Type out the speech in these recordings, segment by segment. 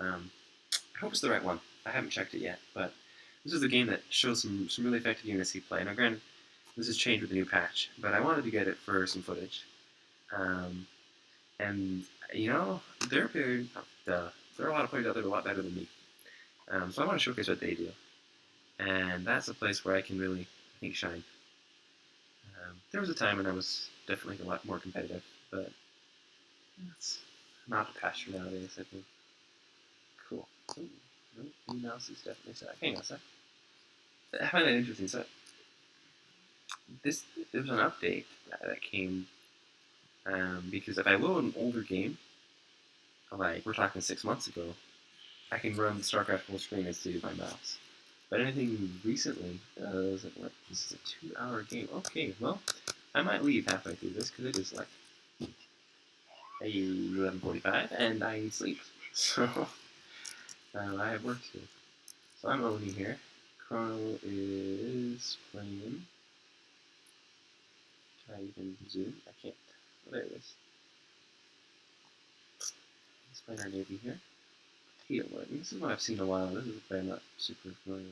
I hope it's the right one. I haven't checked it yet, but this is a game that shows some really effective units you play. Now, granted, this has changed with the new patch, but I wanted to get it for some footage. Um, and you know, there are a lot of players out there a lot better than me. So I want to showcase what they do, and that's a place where I can really, I think, shine. There was a time when I was definitely a lot more competitive, but it's not the pasture nowadays, I think. Cool. Ooh, no, mouse is definitely set. Hang on a sec. I find that interesting. So there was an update that came because if I load an older game, like we're talking 6 months ago, I can run StarCraft full screen and still use my mouse. But anything recently doesn't work. This is a 2-hour game. Okay, well, I might leave halfway through this because it is like 11:45 and I need sleep. So I have work to do. So I'm owning here. Chrono is playing. Can I even zoom? I can't. Oh, there it is. Let's play our navy here. Potato wood. This is what I've seen a while. This is a play I'm not super familiar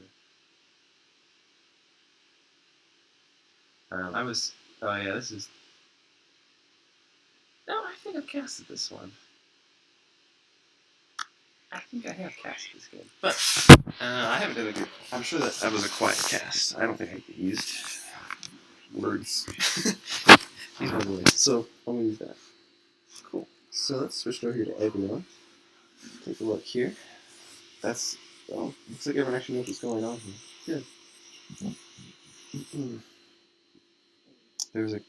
with. I was. Oh yeah, this is. No, I think I've casted this one. I think I have casted this game, but I haven't done a good. I'm sure that was a quiet cast. I don't think I used words. These are words. So I'm gonna use that. Cool. So let's switch over here to everyone. Take a look here. That's. Oh, looks like everyone actually knows what's going on here. Good. There's a.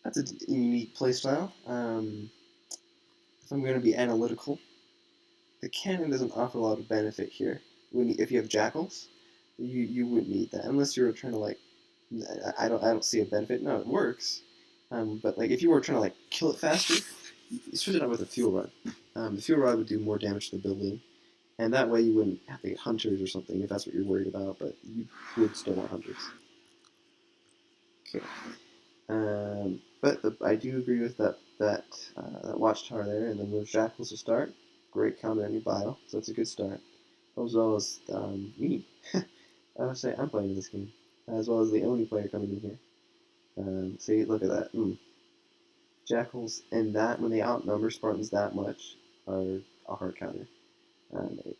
That's a unique playstyle. If I'm going to be analytical, the cannon doesn't offer a lot of benefit here. If you have jackals, you wouldn't need that unless you're trying to like. I don't see a benefit. No, it works. But like if you were trying to like kill it faster, you switch it out with a fuel rod. The fuel rod would do more damage to the building, and that way you wouldn't have to get hunters or something if that's what you're worried about. But you would still want hunters. Okay. I do agree with that watchtower there, and then those jackals to start. Great counter any bio, so that's a good start. As well as me. I would say I'm playing this game, as well as the only player coming in here. See, look at that. Jackals and that when they outnumber Spartans that much are a hard counter.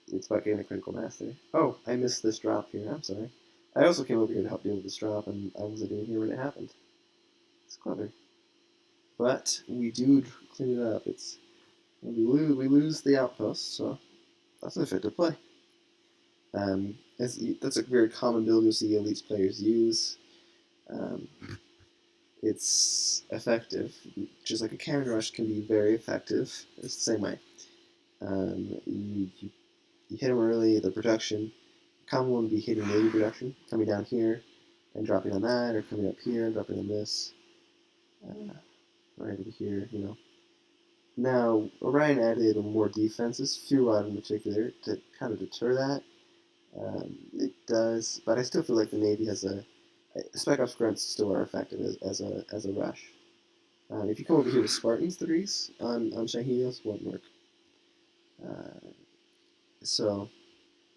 It's about getting a critical mass there. Oh, I missed this drop here. I'm sorry. I also came over here to help deal with this drop, and I wasn't even here when it happened. It's clever. But we do clean it up. We lose the outpost, so that's an effective play. That's a very common build you'll see elites players use. It's effective, just like a counter rush can be very effective. It's the same way. You hit them early, the production. Common one would be hitting navy production, coming down here and dropping on that, or coming up here and dropping on this. Right over here, you know. Now, Orion added more defenses, fuel rod in particular, to kind of deter that. It does, but I still feel like the Navy has Spec Ops grunts still are effective as a rush. If you come over here with Spartans 3s on Shaheenios, won't work. So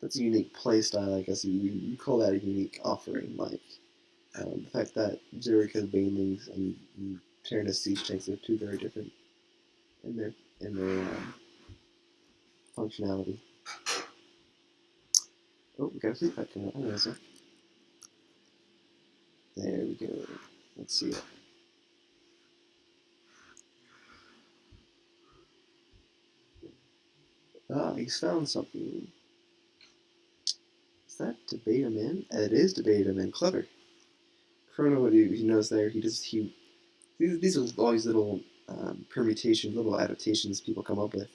that's a unique playstyle, I guess you call that a unique offering, like the fact that Zerika's Banelings and Tyrannus Siege Tanks are two very different in their functionality. Oh, we got a fleet pack coming up. Hang on a sec. There we go. Let's see it. Ah, he's found something. Is that Debaterman? It is Debaterman. Clever. Chrono, what he knows there, these are all these little permutations, little adaptations people come up with.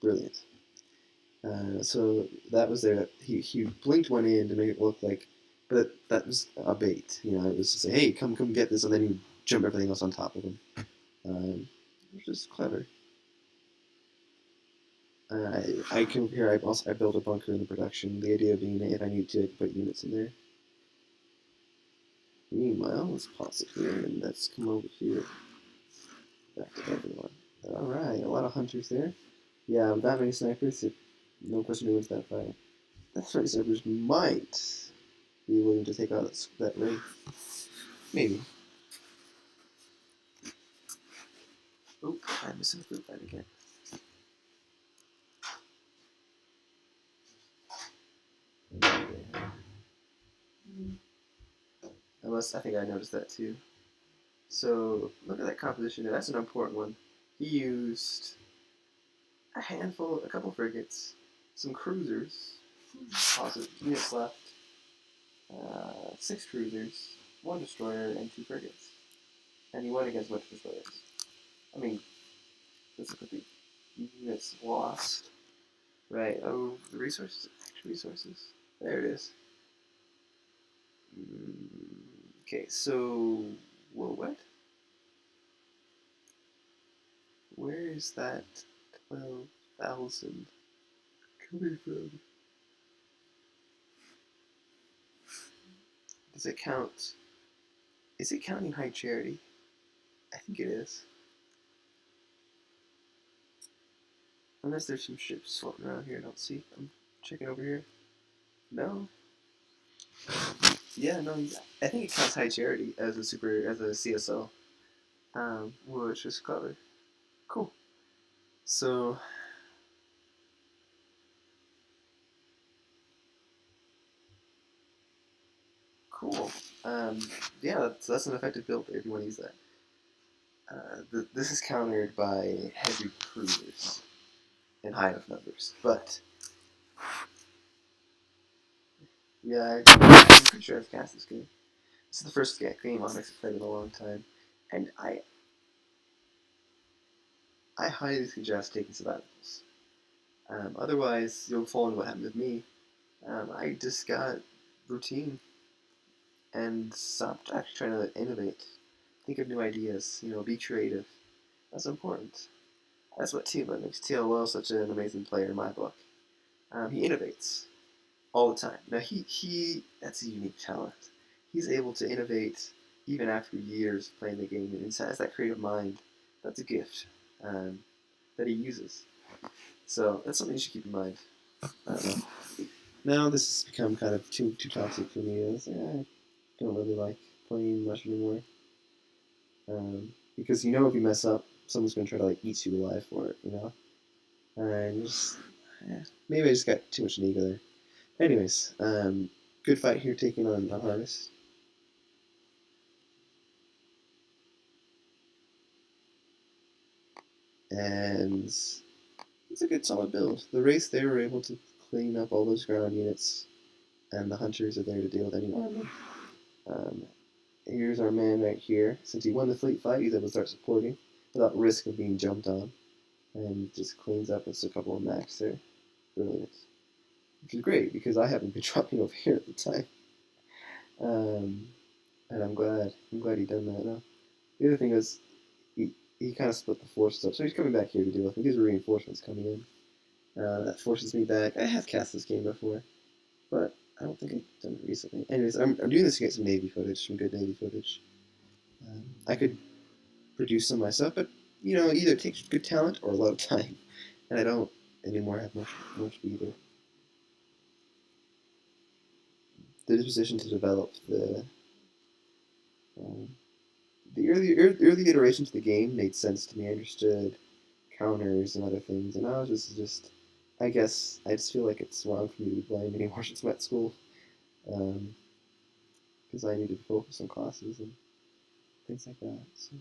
Brilliant. So that was there. He blinked one in to make it look like, but that was a bait. You know, it was to say, hey, come get this, and then he would jump everything else on top of him, which is clever. I came here. I built a bunker in the production. The idea being that if I need to, I can put units in there. Meanwhile, let's pause it here and let's come over here. Back to everyone. All right, a lot of hunters there. Yeah, with that many snipers, no question who wins that fight. That's right, snipers might be willing to take out that Wraith. Maybe. Oh, I'm missing a fruit fight again. I think I noticed that too. So, look at that composition there. That's an important one. He used a couple frigates, some cruisers, positive units left, 6 cruisers, 1 destroyer, and 2 frigates. And he won against a bunch of destroyers. I mean, let's look at the units lost. Right, oh, the resources, actual resources. There it is. Okay, so, whoa, what? Where is that 12,000 coming from? Does it count? Is it counting High Charity? I think it is. Unless there's some ships floating around here I don't see. I'm checking over here. No. Yeah, no. I think it counts High Charity as a CSO, which is clever. Cool. So cool. Um, yeah, that's an effective build if you want to use that. This is countered by heavy cruisers in high enough numbers, but yeah, I'm pretty sure I've cast this game. This is the first game Onyx have played in a long time, and I highly suggest taking sabbaticals. Otherwise, you'll fall into what happened with me. I just got routine and stopped actually trying to innovate, think of new ideas, be creative. That's important. That's what makes TLO such an amazing player in my book. He innovates all the time. Now that's a unique talent. He's able to innovate even after years of playing the game, and he has that creative mind. That's a gift that he uses. So that's something you should keep in mind. Now this has become kind of too toxic for me. I don't really like playing much anymore. Because if you mess up, someone's gonna try to eat you alive for it. And maybe I just got too much ego there. Anyways, good fight here taking on Harvest. And it's a good solid build. The race they were able to clean up all those ground units, and the hunters are there to deal with any armor. Here's our man right here. Since he won the fleet fight, he's able to start supporting without risk of being jumped on. And just cleans up with a couple of max there. Brilliant. Which is great, because I haven't been dropping over here at the time. And I'm glad he done that now. The other thing is, he kind of split the forces up, so he's coming back here to deal with me. These are reinforcements coming in. That forces me back. I have cast this game before, but I don't think I've done it recently. Anyways, I'm doing this to get some Navy footage, some good Navy footage. I could produce some myself, but either it takes good talent or a lot of time, and I don't anymore have much either. The disposition to develop the early iterations of the game made sense to me. I understood counters and other things, and now this is just. I guess I just feel like it's wrong for me to be playing anymore since I'm at school, because I need to focus on classes and things like that. So.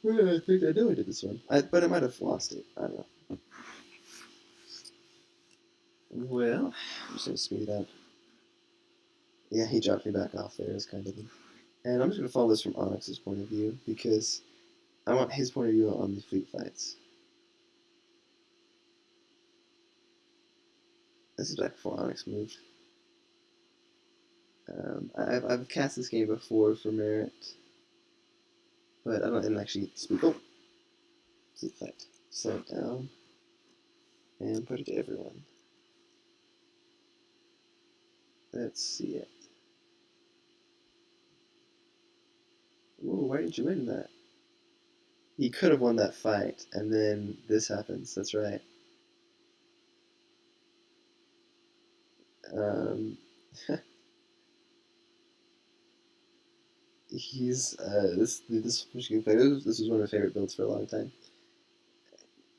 Yeah, I know I did this one, but I might have lost it. I don't know. Well, I'm just gonna speed it up. Yeah, he dropped me back off there. It's kind of, and I'm just gonna follow this from Onyx's point of view because I want his point of view on the fleet fights. This is back before Onyx moved. I've cast this game before for Merit, but I didn't actually speak. Oh, fleet fight. Slow it down and put it to everyone. Let's see it. Whoa, why didn't you win that? He could have won that fight, and then this happens. That's right. Um, he's this Michigan player. This was one of my favorite builds for a long time.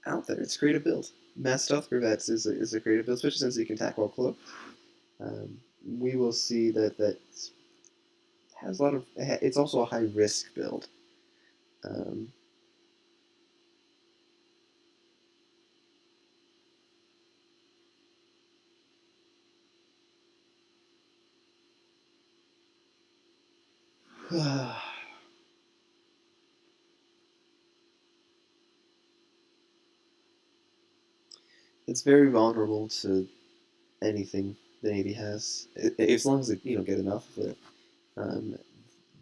Out there, it's a creative build. Mass Stealth Corvettes is a creative build, especially since he can attack while cloaked. We will see that has a lot of. It's also a high risk build. Um, it's very vulnerable to anything the Navy has, as long as they get enough of it. Um,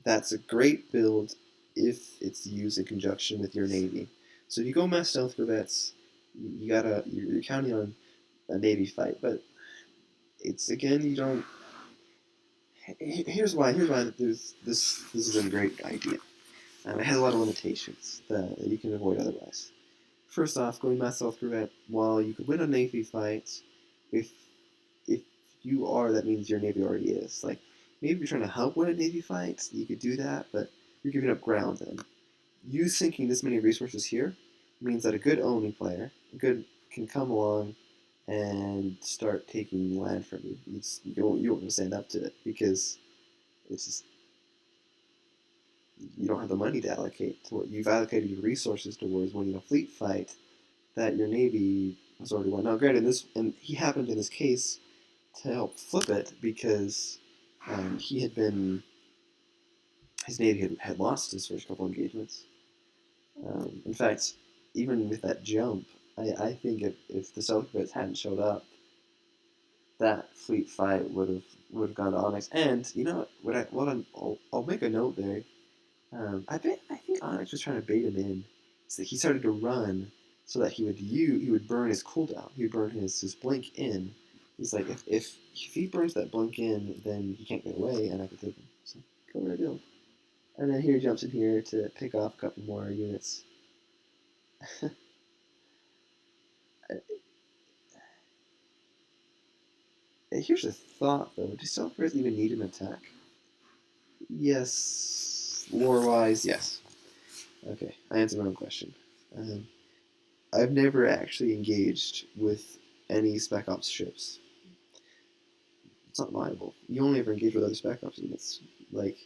that's a great build if it's used in conjunction with your Navy. So if you go mass stealth corvettes, you're counting on a Navy fight, but it's again you don't. Here's why this is a great idea. It has a lot of limitations that you can avoid otherwise. First off, going mass stealth corvette, while you could win a Navy fight, if if you are, that means your Navy already is. Like, maybe if you're trying to help win a Navy fight, you could do that, but you're giving up ground then. You sinking this many resources here means that a good Oni player, can come along and start taking land from you. You won't stand up to it because it's just, you don't have the money to allocate to what you've allocated your resources towards winning a fleet fight that your Navy has already won. Now, granted, and he happened in this case to help flip it because he had been his Navy had lost his first couple engagements. In fact, even with that jump, I think if the Selkirks hadn't showed up, that fleet fight would have gone to Onyx. And you know I'll make a note there. I think Onyx was trying to bait him in, so he started to run so that he would burn his cooldown. He would burn his blink in. He's like, if he burns that blink in, then he can't get away, and I can take him. So go where I do. And then here he jumps in here to pick off a couple more units. Here's a thought though: do Selkirks even need an attack? Yes, lore-wise, yes. Okay, I answered my own question. Um, I've never actually engaged with any Spec Ops ships. It's not viable. You only ever engage with other Spec Ops units. Like,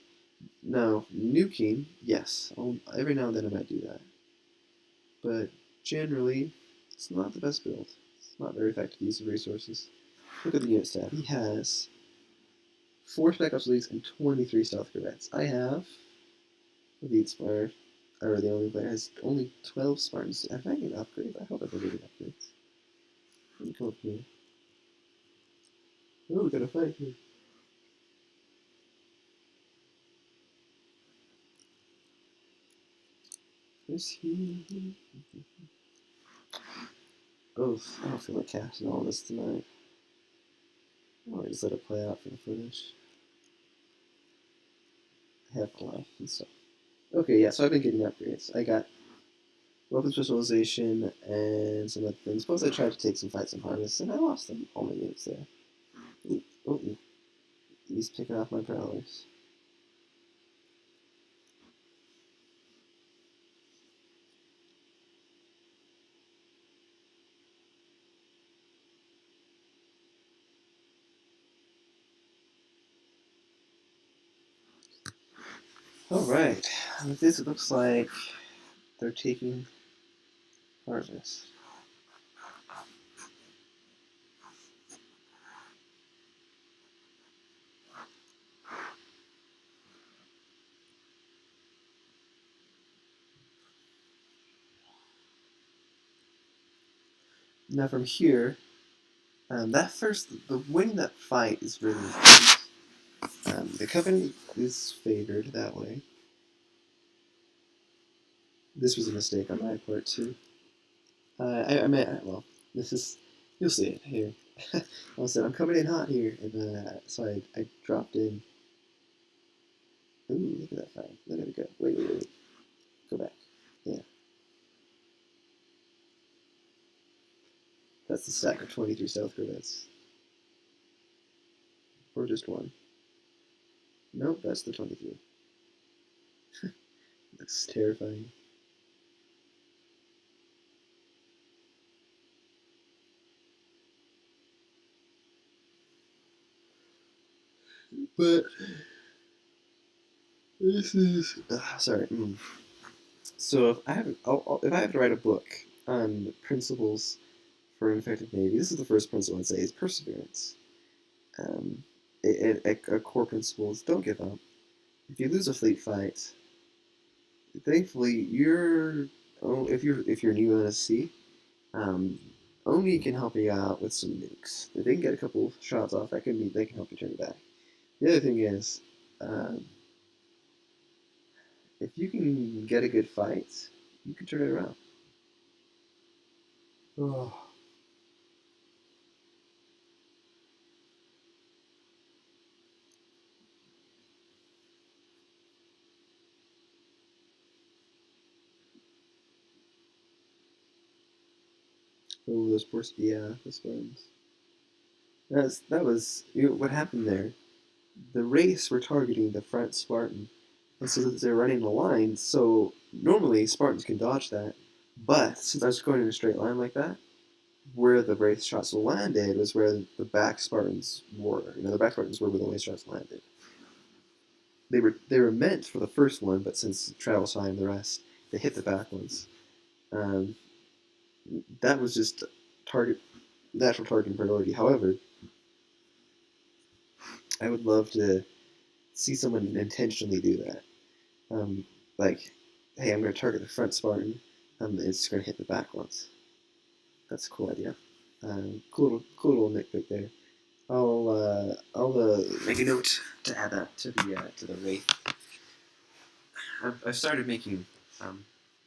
no, nuking, yes. Every now and then I might do that. But generally, it's not the best build. It's not very effective use of resources. Look at the unit stat. He has 4 Spec Ops Leagues and 23 Stealth Corvettes. I have the Inspire, or the only player has only 12 Spartans. If I get upgrades, I hope I can get upgrades. Let me come up here. Oh, we got a fight here. Is he? Oh, I don't feel like casting all this tonight. I'll just let it play out for the footage. I have a life and stuff. Okay, yeah, so I've been getting upgrades. I got weapon specialization and some other things. Plus, I tried to take some fights in Harvest, and I lost them, all my units there. Ooh, he's picking off my prowlers. Alright, with this it looks like they're taking Harvest. Now from here, the winning that fight is really important. The Covenant is favored that way. This was a mistake on my part too. I meant, well, this is, you'll see it here. I said, I'm coming in hot here, and so I dropped in. Ooh, look at that fight. Look at it go. Wait. Go back. Yeah. That's the stack of 23 stealth corvettes. Or just one. Nope, that's the 23. That's terrifying. But this is sorry. So if I have to write a book on principles for an effective navy, this is the first principle I'd say is perseverance. Um, a core principle is don't give up. If you lose a fleet fight, thankfully if you're new on a sea, um, Oni can help you out with some nukes. If they can get a couple shots off, they can help you turn it back. The other thing is, um, if you can get a good fight, you can turn it around. Oh, those poor the Spartans. That was what happened there. The race were targeting the front Spartan, and so they're running a line. So normally Spartans can dodge that, but since I was going in a straight line like that, where the wraith shots landed was where the back Spartans were. The back Spartans were where the wraith shots landed. They were meant for the first one, but since travel time the rest, they hit the back ones. Um, that was just target natural targeting priority. However, I would love to see someone intentionally do that. Um, like, hey, I'm going to target the front Spartan, it's going to hit the back ones. That's a cool idea. Cool little nitpick there. I'll make a note to add that to the wraith. I've started making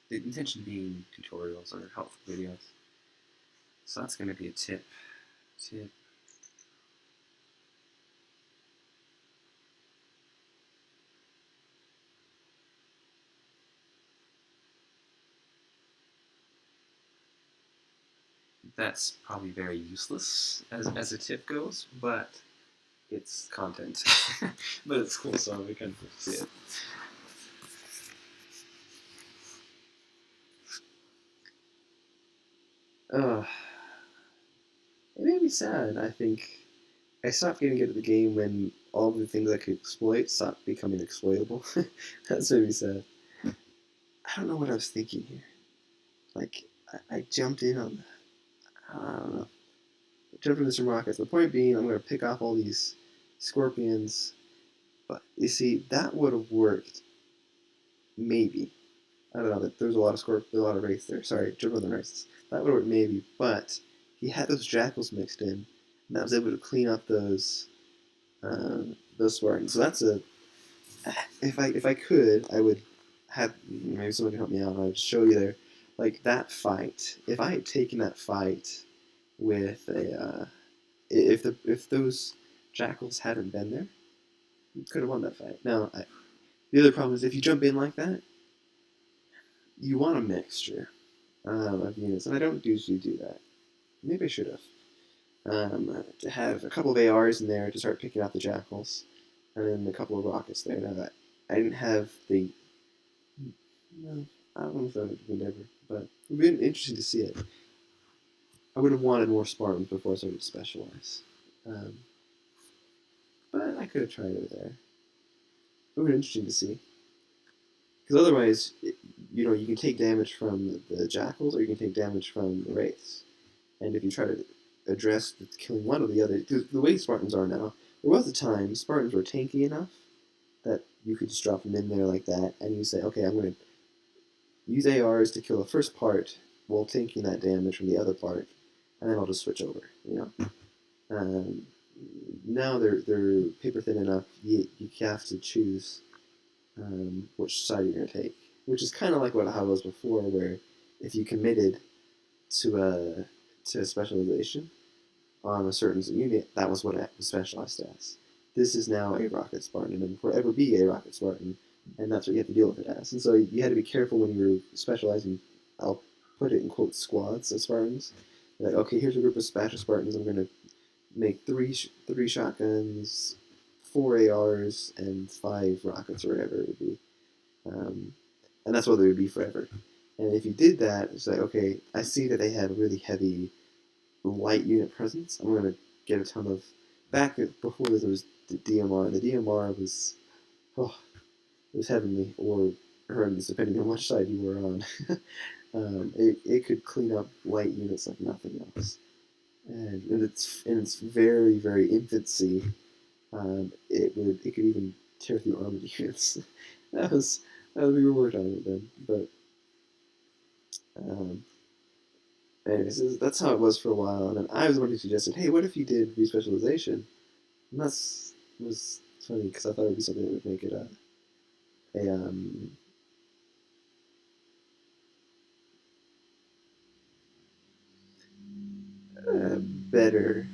the intention being tutorials or helpful videos. So that's going to be a tip. That's probably very useless as a tip goes, but it's content. But it's cool, so we can see it. It made me sad. I think I stopped getting good at the game when all the things I could exploit stopped becoming exploitable. That's made me sad. I don't know what I was thinking here. Like, I jumped in on that. I don't know. I jumped into some rockets. The point being, I'm going to pick off all these scorpions. But you see, that would have worked. Maybe. I don't know. There's a lot of wraiths there. Sorry, jump on the wraiths. That would have worked maybe, but he had those jackals mixed in, and that was able to clean up those Spartans. So that's a. If I could, I would have maybe someone can help me out. And I would show you there, like that fight. If I had taken that fight with if those jackals hadn't been there, you could have won that fight. Now, the other problem is if you jump in like that, you want a mixture of units, and I don't usually do that. Maybe I should have. To have a couple of ARs in there to start picking out the jackals, and then a couple of rockets there. Now, I didn't have the. No, I don't know if that would ever, but it would be interesting to see it. I would have wanted more Spartans before I started to specialize. Um, but I could have tried it there. It would be interesting to see. Because otherwise, you can take damage from the jackals or you can take damage from the wraiths. And if you try to address killing one or the other, because the way Spartans are now, there was a time Spartans were tanky enough that you could just drop them in there like that, and you say, okay, I'm going to use ARs to kill the first part while taking that damage from the other part, and then I'll just switch over. Um, now they're paper thin enough. You have to choose which side you're going to take, which is kind of like how it was before, where if you committed to a specialization on a certain unit, that was what it was specialized as. this is now a Rocket Spartan and will forever be a Rocket Spartan, and that's what you have to deal with it as. And so you had to be careful when you were specializing. I'll put it in quote squads of Spartans. Like, okay, here's a group of Special Spartans. I'm going to make three shotguns, 4 ARs, and 5 rockets or whatever it would be. And that's what they would be forever. And if you did that, it's like, okay, I see that they have a really heavy light unit presence. I'm going to get a ton of... Back before there was the DMR, the DMR was... Oh, it was heavenly, or horrendous, depending on which side you were on. It could clean up light units like nothing else. And in its very, very infancy, it could even tear through armored units. We were working on it then, but anyways, that's how it was for a while. And then I was the one who suggested, hey, what if you did respecialization? And was funny because I thought it would be something that would make it a better,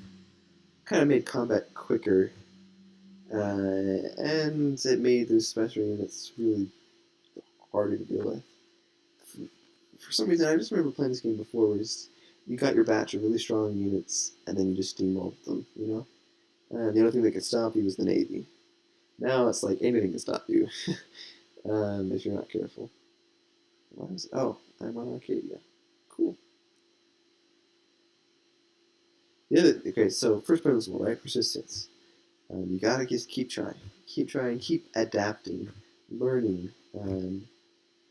kind of made combat quicker, and it made those special units really harder to deal with. For some reason, I just remember playing this game before, where you got your batch of really strong units, and then you just steamrolled them, you know? And the only thing that could stop you was the Navy. Now it's like anything can stop you, if you're not careful. Oh, I'm on Arcadia. Cool. Okay, so first principle, right? Persistence. You gotta just keep trying, keep adapting, learning,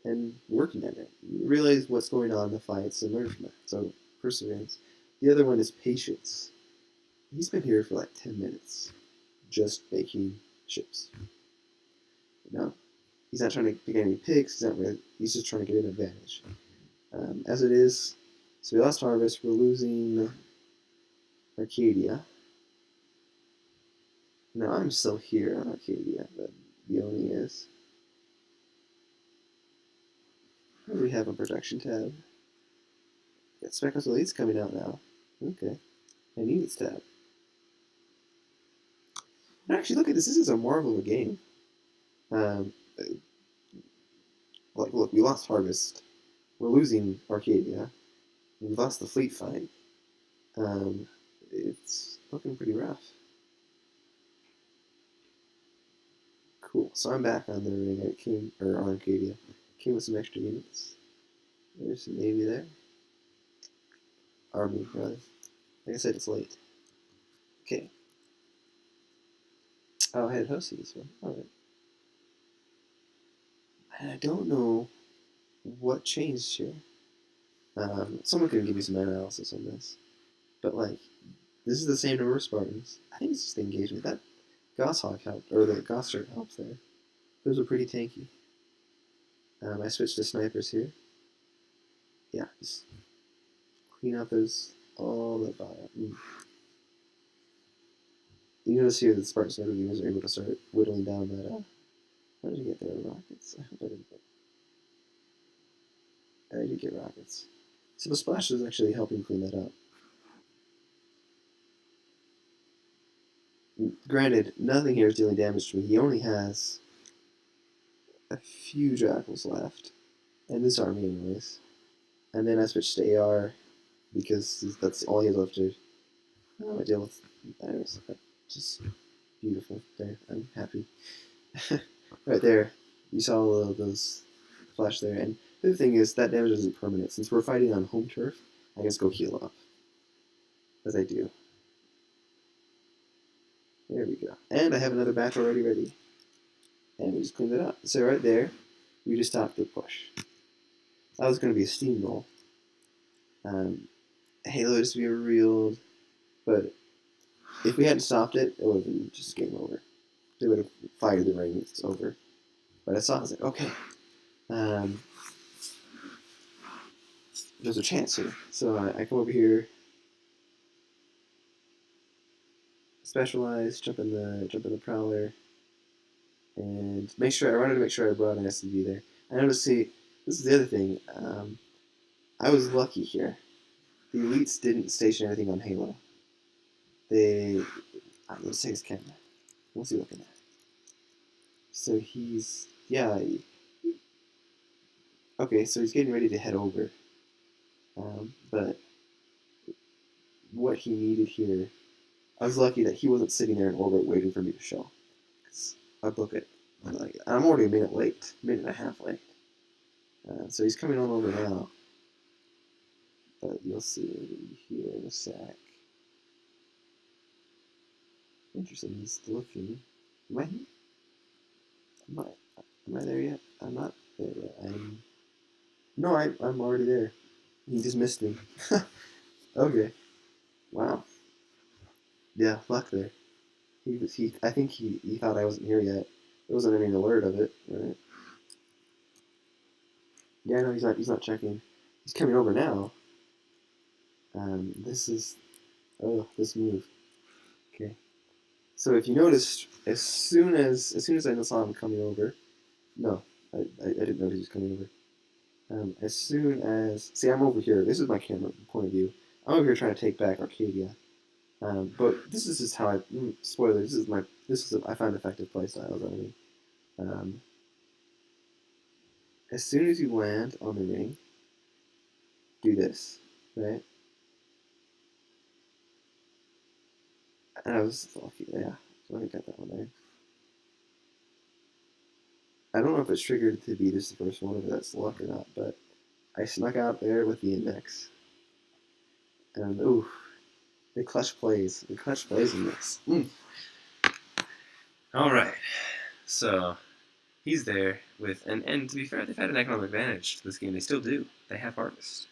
and working at it. You realize what's going on in the fights and learn from that. So perseverance. The other one is patience. He's been here for like 10 minutes, just making ships. You know, he's not trying to pick any picks. He's just trying to get an advantage. As it is, so we lost Harvest. We're losing Arcadia. No, I'm still here on Arcadia, but Leone is. What do we have on production tab? Got Spectros Elites coming out now. Okay. And Units tab. And actually, look at this. This is a marvel of a game. Look, we lost Harvest. We're losing Arcadia. We lost the fleet fight. It's looking pretty rough. Cool. So I'm back on the ring. On Arcadia. Came with some extra units. There's some Navy there. Army, rather. Like I said, it's late. Okay. Oh, I had Hosey this one. Alright. And I don't know what changed here. Someone could give me some analysis on this. But, like, this is the same number of Spartans. I think it's just the engagement. That Goshawk helped, or the Goshawk helps there. Those are pretty tanky. I switched to snipers here. Yeah, just clean out all that bio. You notice here that the Spartan sniper units are able to start whittling down that, how did you get there? Rockets? I hope I didn't I did get rockets. So the splash is actually helping clean that up. Granted, nothing here is dealing damage to me. He only has a few jackals left. And this army anyways. And then I switched to AR because that's all he has left to deal with. Anyways, just beautiful there. I'm happy. Right there, you saw all of those flash there. And the other thing is that damage isn't permanent. Since we're fighting on home turf, I just go heal up. As I do. There we go. And I have another batch already ready. And we just cleaned it up. So right there, we just stopped the push. That was going to be a steamroll. Halo is to be revealed, but if we hadn't stopped it, it would have been just game over. They would have fired the ring, it's over. But I saw it, I was like, okay. There's a chance here. So I come over here, specialize, jump in the Prowler, and I wanted to make sure I brought an SCV there. I noticed, see, this is the other thing. I was lucky here. The elites didn't station anything on Halo. Let's take this camera. What's he looking at? So he's, yeah, okay, so he's getting ready to head over. But what he needed here, I was lucky that he wasn't sitting there in orbit waiting for me to show. 'Cause I book it. I'm already a minute late, minute and a half late. So he's coming on over now. But you'll see here in a sec. Interesting, he's looking. Am I here? Am I there yet? I'm not there yet. No, I'm already there. He just missed me. Okay. Wow. Yeah, luck there. I think he thought I wasn't here yet. There wasn't any alert of it, right? Yeah, no, he's not checking. He's coming over now. This is this move. Okay. So if you noticed, as soon as I saw him coming over, no, I didn't notice he was coming over. As soon as I'm over here. This is my camera point of view. I'm over here trying to take back Arcadia. But this is just how spoiler. I find effective playstyles. I mean, um, as soon as you land on the ring, do this, right? And I was lucky, yeah. So I got that one there. I don't know if it's triggered to be just the first one, if that's luck or not, but I snuck out there with the index. And ooh, the clutch plays. The clutch plays in this. Alright. So he's there with and to be fair, they've had an economic advantage to this game. They still do. They have harvest.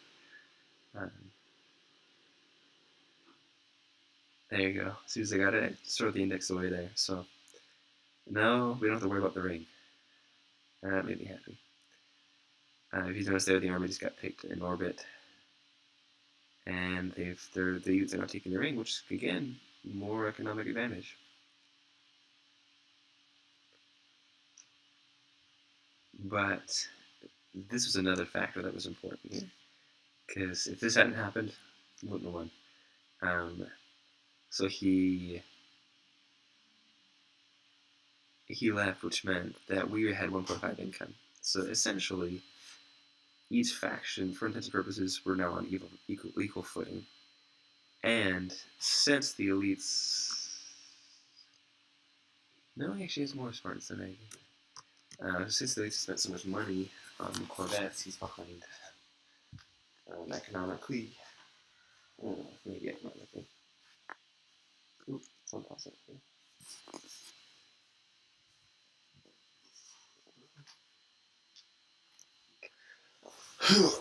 There you go. As soon as I got it, I throw the index away there. So now we don't have to worry about the ring. That made me happy. If you notice there, the army just got picked in orbit. And the youths are not taking the ring, which is, again, more economic advantage. But this was another factor that was important here. Because if this hadn't happened, he wouldn't have won. So he left, which meant that we had 1.5 income. So essentially, each faction, for intents and purposes, were now on equal footing. And since the elites... No, he actually has more Spartans than I do. Since the elites spent so much money on Corvettes, he's behind economically. Maybe economically. Ooh, it's on pause here. Cool.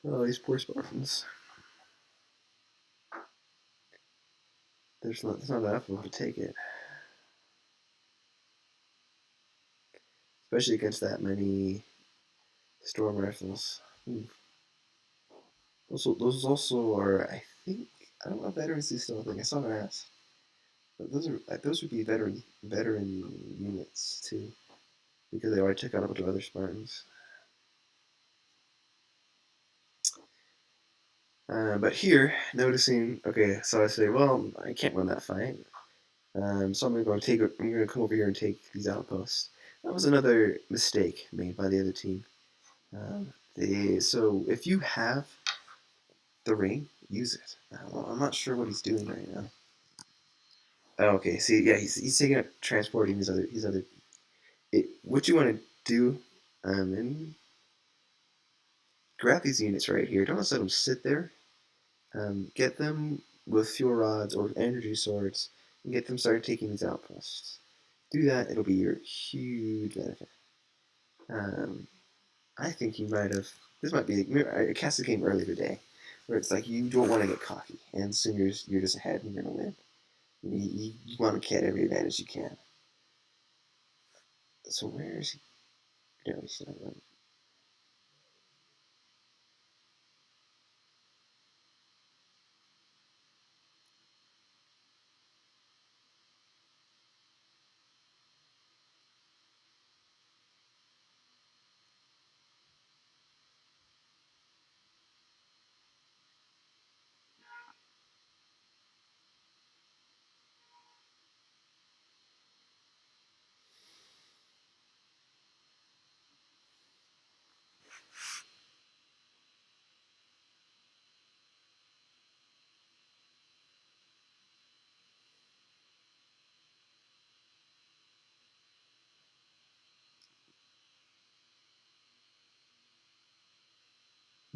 Oh, these poor Spartans. There's not enough of them to take it. Especially against that many storm rifles. Those also are, I think, I don't know if veterans is still a thing. I saw her ask. But those would be veteran units too, because they already took out a bunch of other Spartans. But here, noticing, okay, so I say, well, I can't win that fight. So I'm going to come over here and take these outposts. That was another mistake made by the other team. So if you have the ring, use it. I'm not sure what he's doing right now. Oh, okay, see, yeah, he's taking up transporting his other. What you want to do, and grab these units right here. Don't just let them sit there. Get them with fuel rods or energy swords, and get them started taking these outposts. Do that; it'll be your huge benefit. I think you might have. This might be. I cast a game earlier today, where it's like you don't want to get cocky, and soon you're just ahead and you're gonna win. You want to get every advantage you can. So where is he? No, he's not running.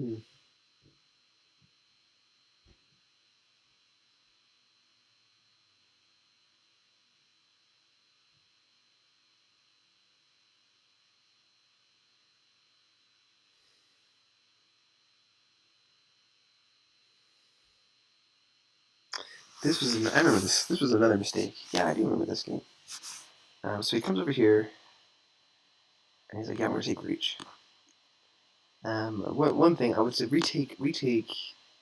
Hmm. I remember this. This was another mistake. Yeah, I do remember this game. So he comes over here, and he's like, "Yeah, I'm gonna take Reach." One thing I would say, retake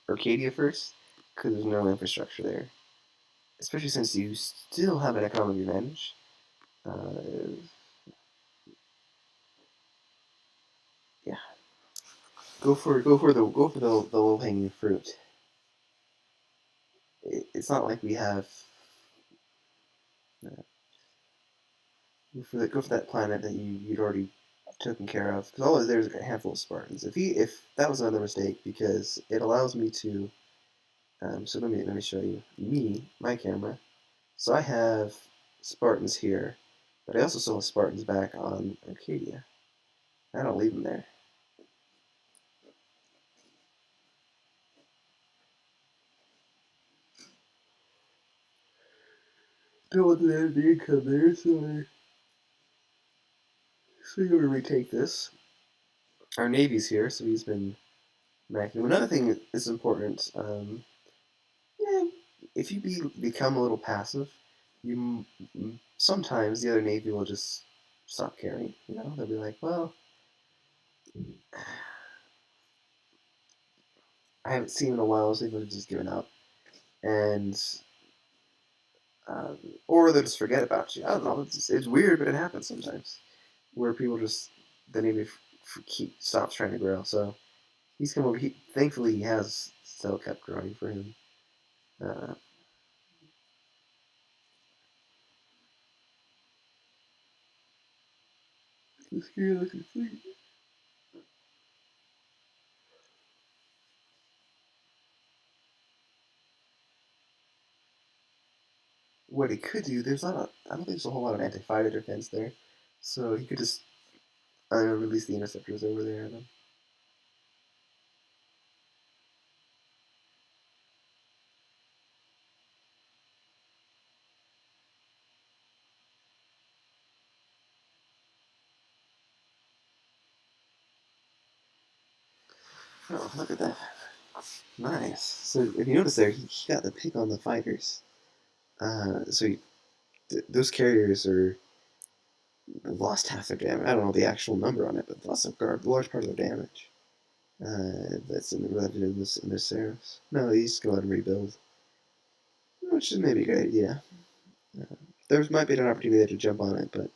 Arcadia first, because there's no infrastructure there, especially since you still have an economic advantage. Uh, yeah, go for the low hanging fruit. It's not like we have go for that planet that you'd already taken care of, because all there's a handful of Spartans. If that was another mistake, because it allows me to. So let me show you my camera. So I have Spartans here, but I also still have Spartans back on Arcadia. I don't leave them there. Don't want the income there, so you're gonna retake this. Our Navy's here, so he's been macking. Another thing that's important, yeah, if you become a little passive, you sometimes the other Navy will just stop caring. They'll be like, well, I haven't seen in a while, so they've just given up, and or they'll just forget about you. I don't know. It's weird, but it happens sometimes where people just the Navy stops trying to grow. So he's come over. Thankfully he has still kept growing for him. Uh, what he could do, I don't think there's a whole lot of anti-fighter defense there, so he could just release the interceptors over there. Then. Oh, look at that! Nice. So if you notice there, he got the pick on the fighters. Those carriers are lost half their damage. I don't know the actual number on it, but lost a large part of their damage. That's in the relative in the Ceres. No, they just go out and rebuild, which is maybe a good idea. Uh, there might be an opportunity there to jump on it, but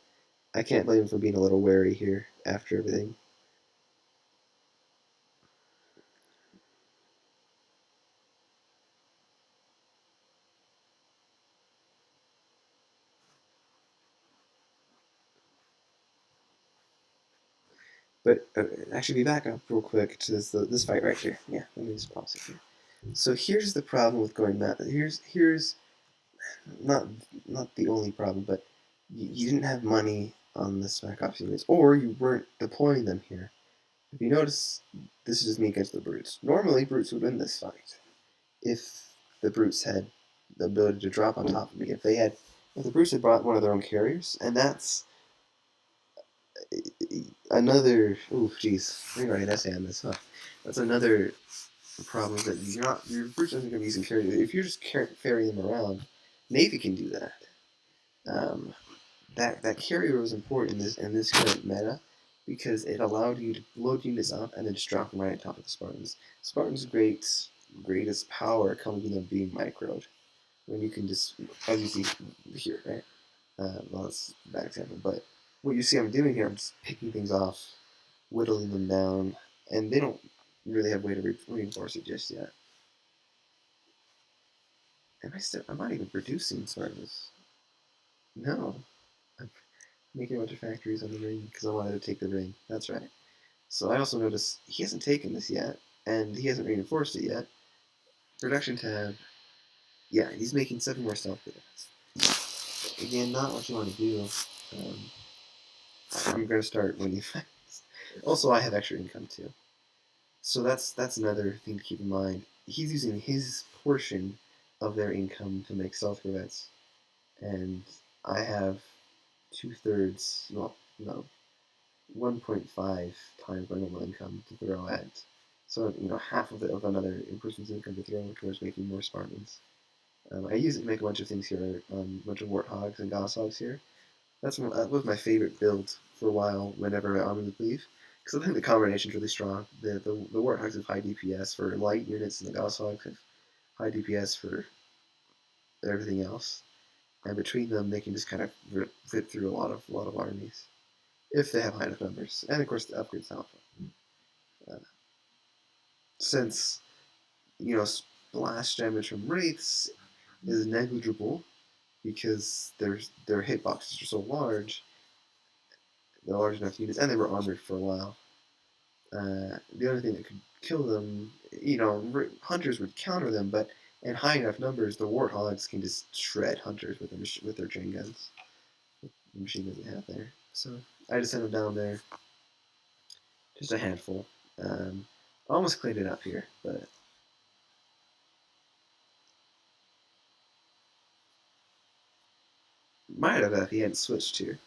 I can't blame him for being a little wary here after everything. But actually, be back up real quick to this fight right here. Yeah, let me just pause it here. So here's the problem with going back. Here's not not the only problem, but you didn't have money on the spec ops units, or you weren't deploying them here. If you notice, this is just me against the brutes. Normally, brutes would win this fight if the brutes had the ability to drop on top of me. If the brutes had brought one of their own carriers, and that's another. Oh, jeez, I'm write an essay on this. Huh? That's another problem that your brutes aren't going to be using carriers. If you're just ferrying them around, Navy can do that. Um, that carrier was important in this current meta because it allowed you to load units up and then just drop them right on top of the Spartans. Spartans' greatest power comes from them being microed. When you can just, as you see here, right? Well, that's a bad example, but what you see I'm doing here, I'm just picking things off, whittling them down, and they don't really have a way to reinforce it just yet. I'm not even producing Spartans. No, I'm making a bunch of factories on the ring because I wanted to take the ring. That's right. So I also noticed he hasn't taken this yet, and he hasn't reinforced it yet. Production tab. Yeah, he's making 7 more stealth bullets. Again, not what you want to do. Um, I'm going to start winning fights. Also, I have extra income too. So that's another thing to keep in mind. He's using his portion of their income to make stealth corvettes, and I have 2/3, well, no, 1.5 times my normal income to throw at. So half of another person's income to throw towards making more Spartans. I use it to make a bunch of things here, a bunch of warthogs and goshawks here. That was my favorite build for a while whenever my army would leave. Because I think the combination is really strong. The warthogs have high DPS for light units, and the goshawks have high DPS for everything else. And between them, they can just kind of rip through a lot of armies if they have high enough numbers. And of course, the upgrades help. Uh, since splash damage from wraiths is negligible because their hitboxes are so large, they're large enough units, and they were armored for a while. The only thing that could kill them, hunters would counter them, but in high enough numbers, the warthogs can just shred hunters with their chain guns, the machine guns they have there. So I just sent them down there, just a handful. I almost cleaned it up here, but might have if he hadn't switched here.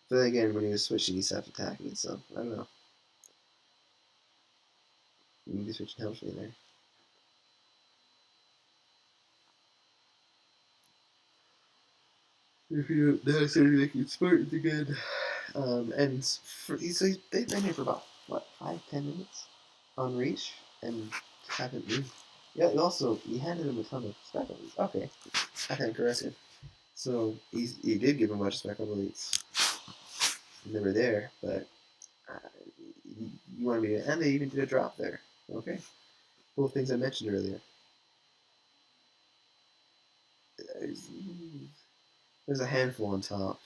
But then again, when he was switching, he stopped attacking, so I don't know. Maybe switching helps me there. If you don't notice anything, it's Spartans again. And so they've been here for about, 5-10 minutes on Reach, and haven't moved. Yeah, you handed him a ton of spec elites. Okay, I think corrected. So he did give him a bunch of spec elites. And they were there, but you wanted me to, and they even did a drop there. Okay, both things I mentioned earlier. There's a handful on top,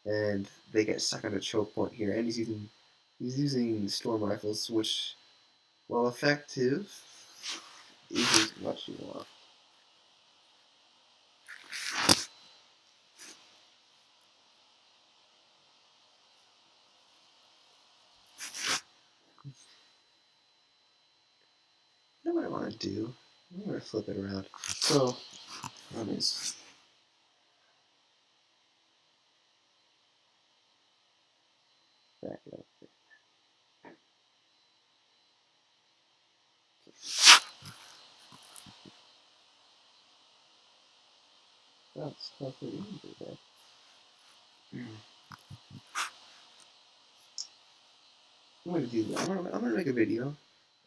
and they get stuck on a choke point here, and he's using storm rifles, which, while effective, isn't what you want. You know what I want to do? I'm going to flip it around. So, let me just back it up. That's perfectly easy there. I'm going to do that. I'm going to make a video.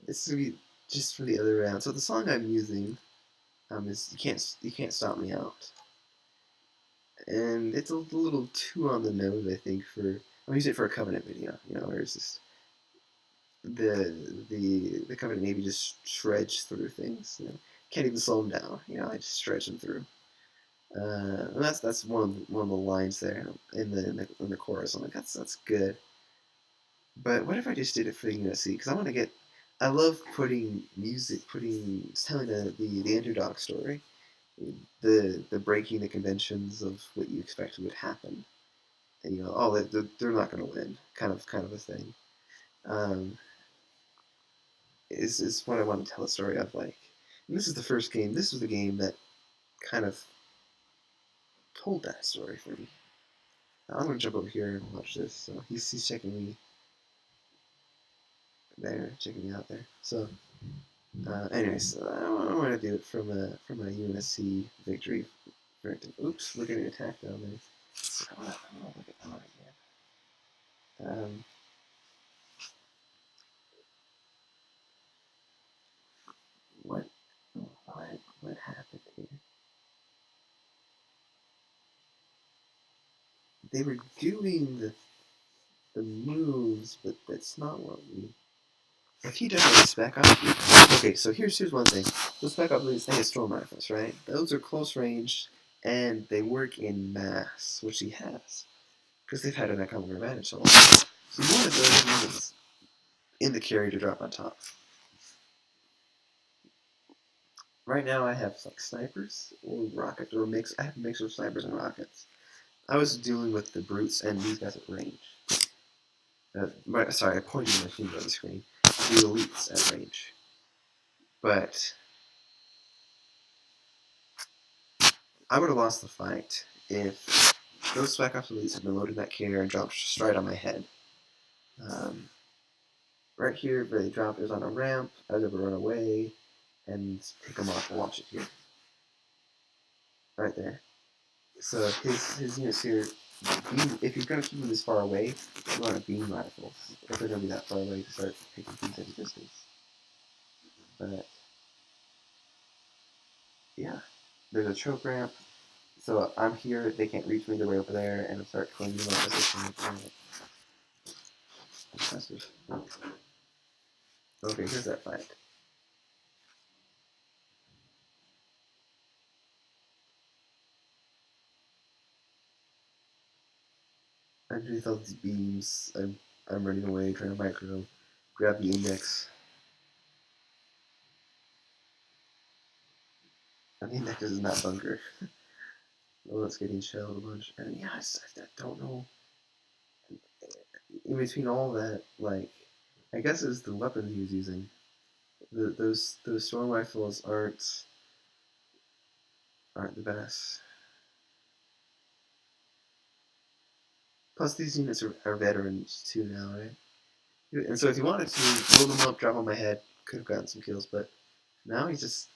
This is going to be just for the other round. So the song I'm using is You Can't Stop Me Out. And it's a little too on the nose, I think, I'm using it for a Covenant video, where it's just the Covenant Navy just shreds through things. Can't even slow them down. I just stretch them through. And that's one of the lines there in the chorus. I'm like, that's good. But what if I just did it for the USC? Because I love putting music, telling the underdog story, the breaking the conventions of what you expected would happen, and they're not going to win, kind of a thing. Is what I want to tell a story of, like. And this is the first game. This was the game that kind of told that story for me. I'm gonna jump over here and watch this. So he's checking me there, checking me out there. So, anyways, I want to do it from a UNSC victory. Oops, we're getting attacked down there. So I want to look at that again. What happened here? They were doing the moves, but that's not what we. If you don't have a spec up, okay. So here's one thing. Those spec up leads, they have storm rifles, right? Those are close range, and they work in mass, which he has, because they've had an economic advantage so long. So you wanted those units in the carry to drop on top. Right now, I have like snipers or rockets or mix. I have a mix of snipers and rockets. I was dealing with the brutes and these guys at range. Sorry, I pointed my finger at the screen. the elites at range. But I would have lost the fight if those Spec Ops elites had been loading that carrier and dropped just right on my head. Right here, where they drop is on a ramp. I was able to run away and pick them up and watch it here. Right there. So his units here, if you're going to keep them this far away, you want to beam rifles. If they're going to be that far away to start picking things at a distance. But, yeah. There's a choke ramp. So I'm here, they can't reach me, they're way over there, and I start claiming my position. Impressive. Okay, here's that fight. Underneath all these beams, I'm running away, trying to micro, grab the index. And the index is in that bunker. Oh, it's getting shelled a bunch. And yeah, I don't know. In between all that, like, I guess it's the weapons he was using. Those storm rifles aren't the best. Plus, these units are veterans too now, right? And so if he wanted to load them up, drop on my head, could have gotten some kills. But now he's just,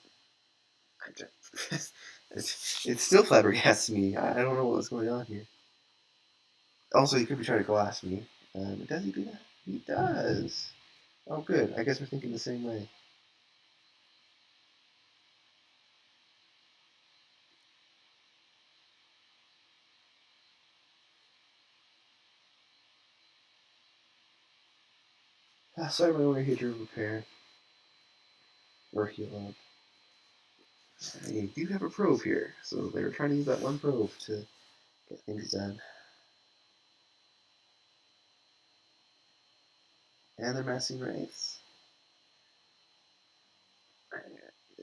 it's still flabbergasting me. I don't know what's going on here. Also, he could be trying to glass me. Does he do that? He does. Oh, good. I guess we're thinking the same way. So I went over here to repair or heal up. I do have a probe here, so they were trying to use that one probe to get things done. And they're massing wraiths.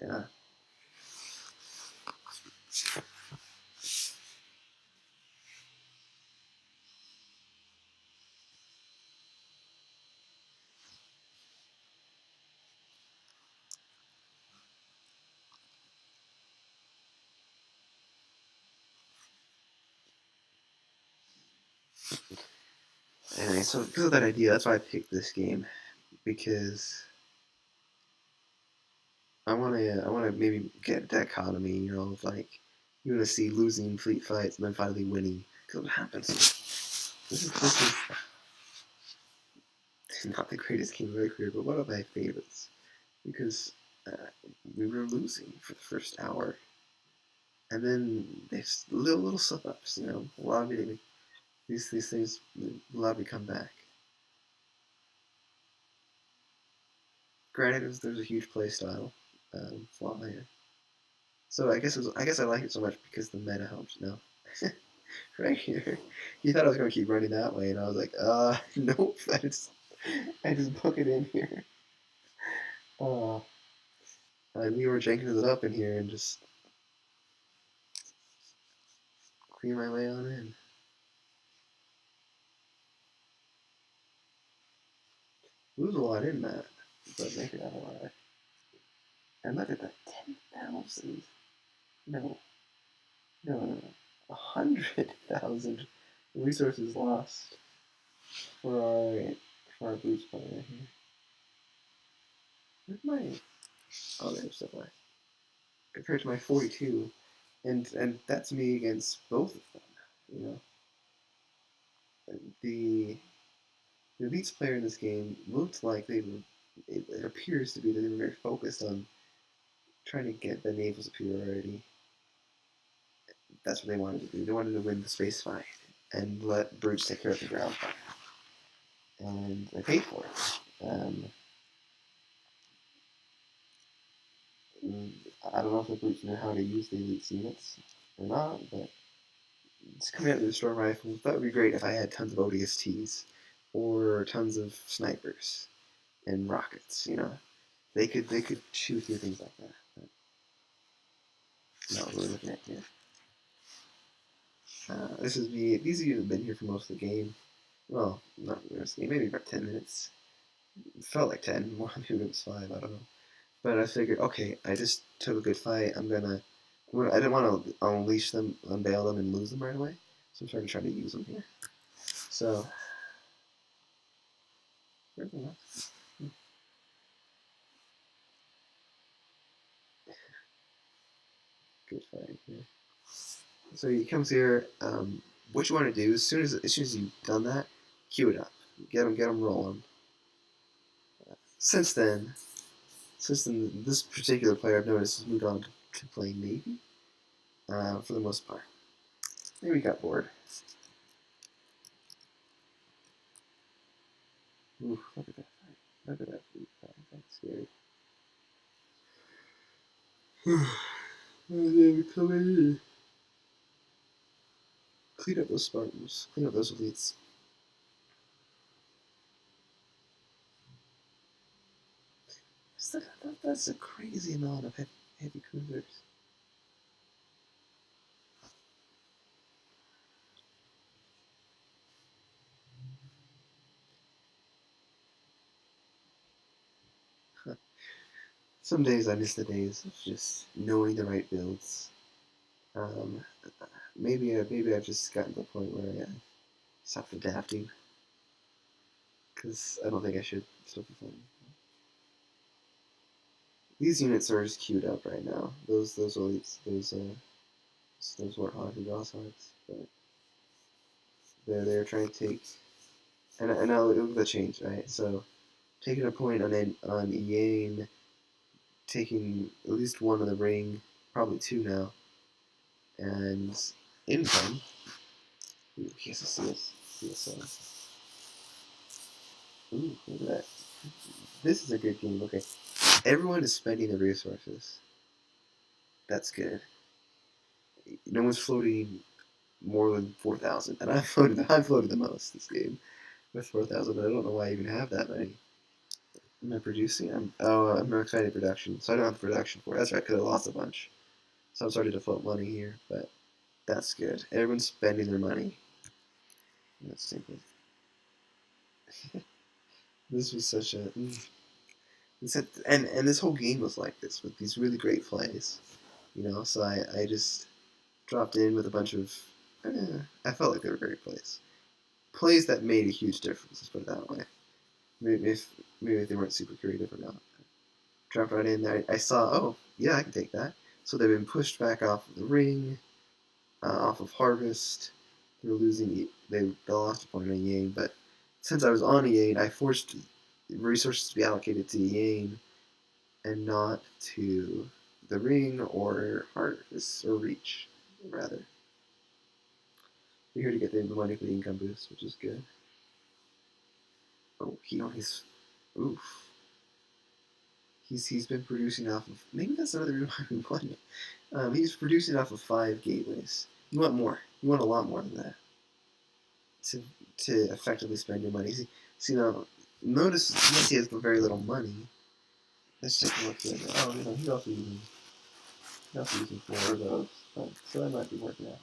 Yeah. Anyway, so because of that idea, that's why I picked this game, because I wanna maybe get a dichotomy, you know, of like you wanna see losing fleet fights and then finally winning. Because what happens? This is not the greatest game of my career, but one of my favorites, because uh, we were losing for the first hour, and then there's little slip ups, you know, allowed me to, these things allowed me to come back. Granted, there's a huge play style flaw there. So I guess I like it so much because the meta helps. No, right here, you thought I was gonna keep running that way, and I was like, nope. I just book it in here. Uh, we were janking it up in here and just clear my way on in. Lose a lot in that, but make it out alive. And look at that, 10,000. No, no. 100,000 resources lost for our boots player here. Where's my? Oh, there's so much. Compared to my 42, and that's me against both of them. You know, the the elites player in this game looked like they were. It appears to be that they were very focused on trying to get the naval superiority. That's what they wanted to do. They wanted to win the space fight and let brutes take care of the ground fight, and they paid for it. I don't know if the brutes know how to use the elites units or not, but it's coming out with the storm rifles. That would be great if I had tons of ODSTs or tons of snipers and rockets. You know, they could chew through things like that. But not what we're looking at here. This is me. These of you have been here for most of the game. Well, not most of the game, maybe about 10 minutes. It felt like 10, more maybe it was 5, I don't know. But I figured, okay, I just took a good fight. I didn't want to unleash them, unveil them, and lose them right away. So I'm starting to try to use them here. So, good fight here. So he comes here. What you want to do as soon as you've done that, cue it up. Get him rolling. Since then, this particular player I've noticed has moved on to play Navy for the most part. Maybe he got bored. Ooh, look at that fight. Look at that fight. That's scary. And then we come in. Clean up those Spartans. Clean up those elites. That's a crazy amount of heavy cruisers. Some days I miss the days of just knowing the right builds. Um, maybe I've just gotten to the point where I stopped adapting because I don't think I should still be playing. These units are just queued up right now. Those elites, those warthogs and goshawks, but they're trying to take. And now look at the change, right? So taking a point on Yang, taking at least one of the ring, probably two now, and income. Ooh, he has a CS7. Ooh, look at that. This is a good game. Okay, everyone is spending their resources. That's good. No one's floating more than 4,000, and I floated the most this game with 4,000. I don't know why I even have that many. Am I producing? I'm excited production, so I don't have the production for it. That's right, because I lost a bunch. So I'm starting to float money here, but that's good. Everyone's spending their money. That's simple. This was such a. And this whole game was like this with these really great plays, So I just dropped in with a bunch of. I felt like they were great plays that made a huge difference. Let's put it that way. Maybe if they weren't super creative or not. Dropped right in there. I saw. Oh yeah, I can take that. So they've been pushed back off of the ring, off of Harvest. They're losing. They lost a point on Yang, but since I was on Yang, I forced resources to be allocated to Yang and not to the ring or Harvest or Reach, rather. We're here to get the money for the income boost, which is good. Oh, he's oof. He's been producing off of maybe that's another reason why we won. He's producing off of 5 gateways. You want more. You want a lot more than that to to effectively spend your money. See now, notice he has very little money. Let's take a look here. Oh, he's also using 4 of those, so that might be working out.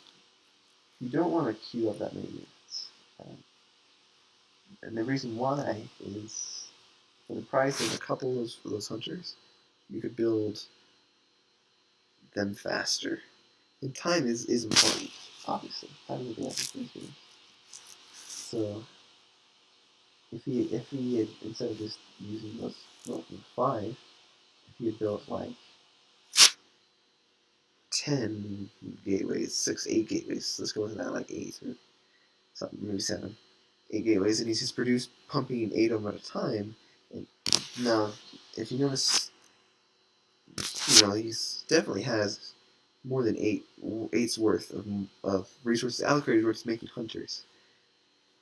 You don't want to queue up that many units, and the reason why is for the price of a couple of those hunters, you could build them faster. And time is important, obviously. Time is important. So if he had, instead of just using those 5, if he had built like 10 gateways, 6, 8 gateways, let's go with that, like 8 or something, maybe 7, 8 gateways, and he's just pumping 8 of them at a time. And now, if you notice, he's definitely has more than 8's worth of resources allocated towards making hunters.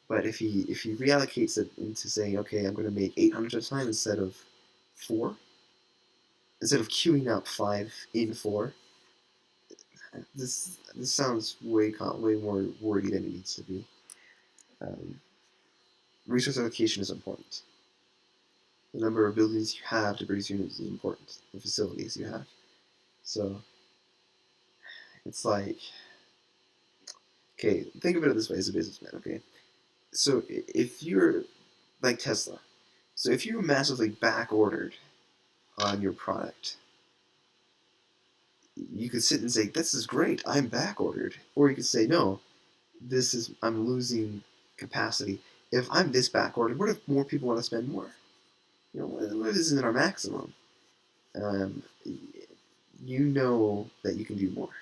But if he reallocates it into saying, okay, I'm going to make 800 at a time instead of 4, instead of queuing up 5 in 4, this sounds way more wordy than it needs to be. Resource allocation is important. The number of buildings you have to produce units is important. The facilities you have. So it's like, okay, think of it this way as a businessman. Okay, so if you're like Tesla, So if you're massively back ordered on your product, you could sit and say, "This is great, I'm back ordered," or you could say, "No, I'm losing capacity. If I'm this back ordered, what if more people want to spend more? What if this isn't our maximum?" Um, you know that you can do more,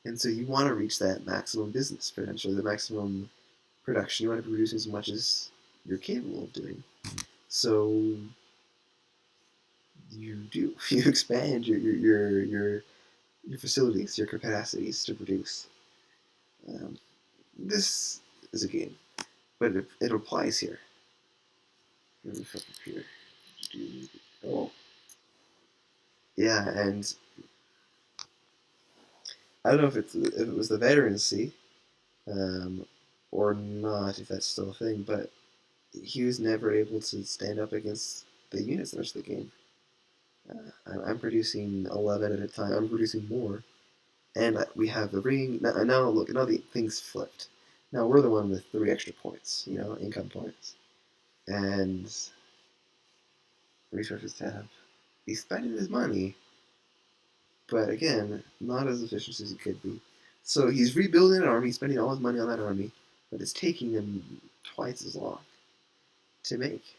and so you want to reach that maximum business potential, the maximum production. You want to produce as much as you're capable of doing. So you do. You expand your facilities, your capacities to produce. Um, this is a game, but it applies here. Let me flip up here. Oh, yeah, and I don't know if it was the veterancy um, or not, if that's still a thing, but he was never able to stand up against the units the rest of the game. I'm producing 11 at a time. I'm producing more, and we have the ring. Now look, now the thing's flipped. Now we're the one with 3 extra points, income points, and resources tab. He's spending his money, but again, not as efficient as he could be. So he's rebuilding an army, spending all his money on that army, but it's taking him twice as long to make.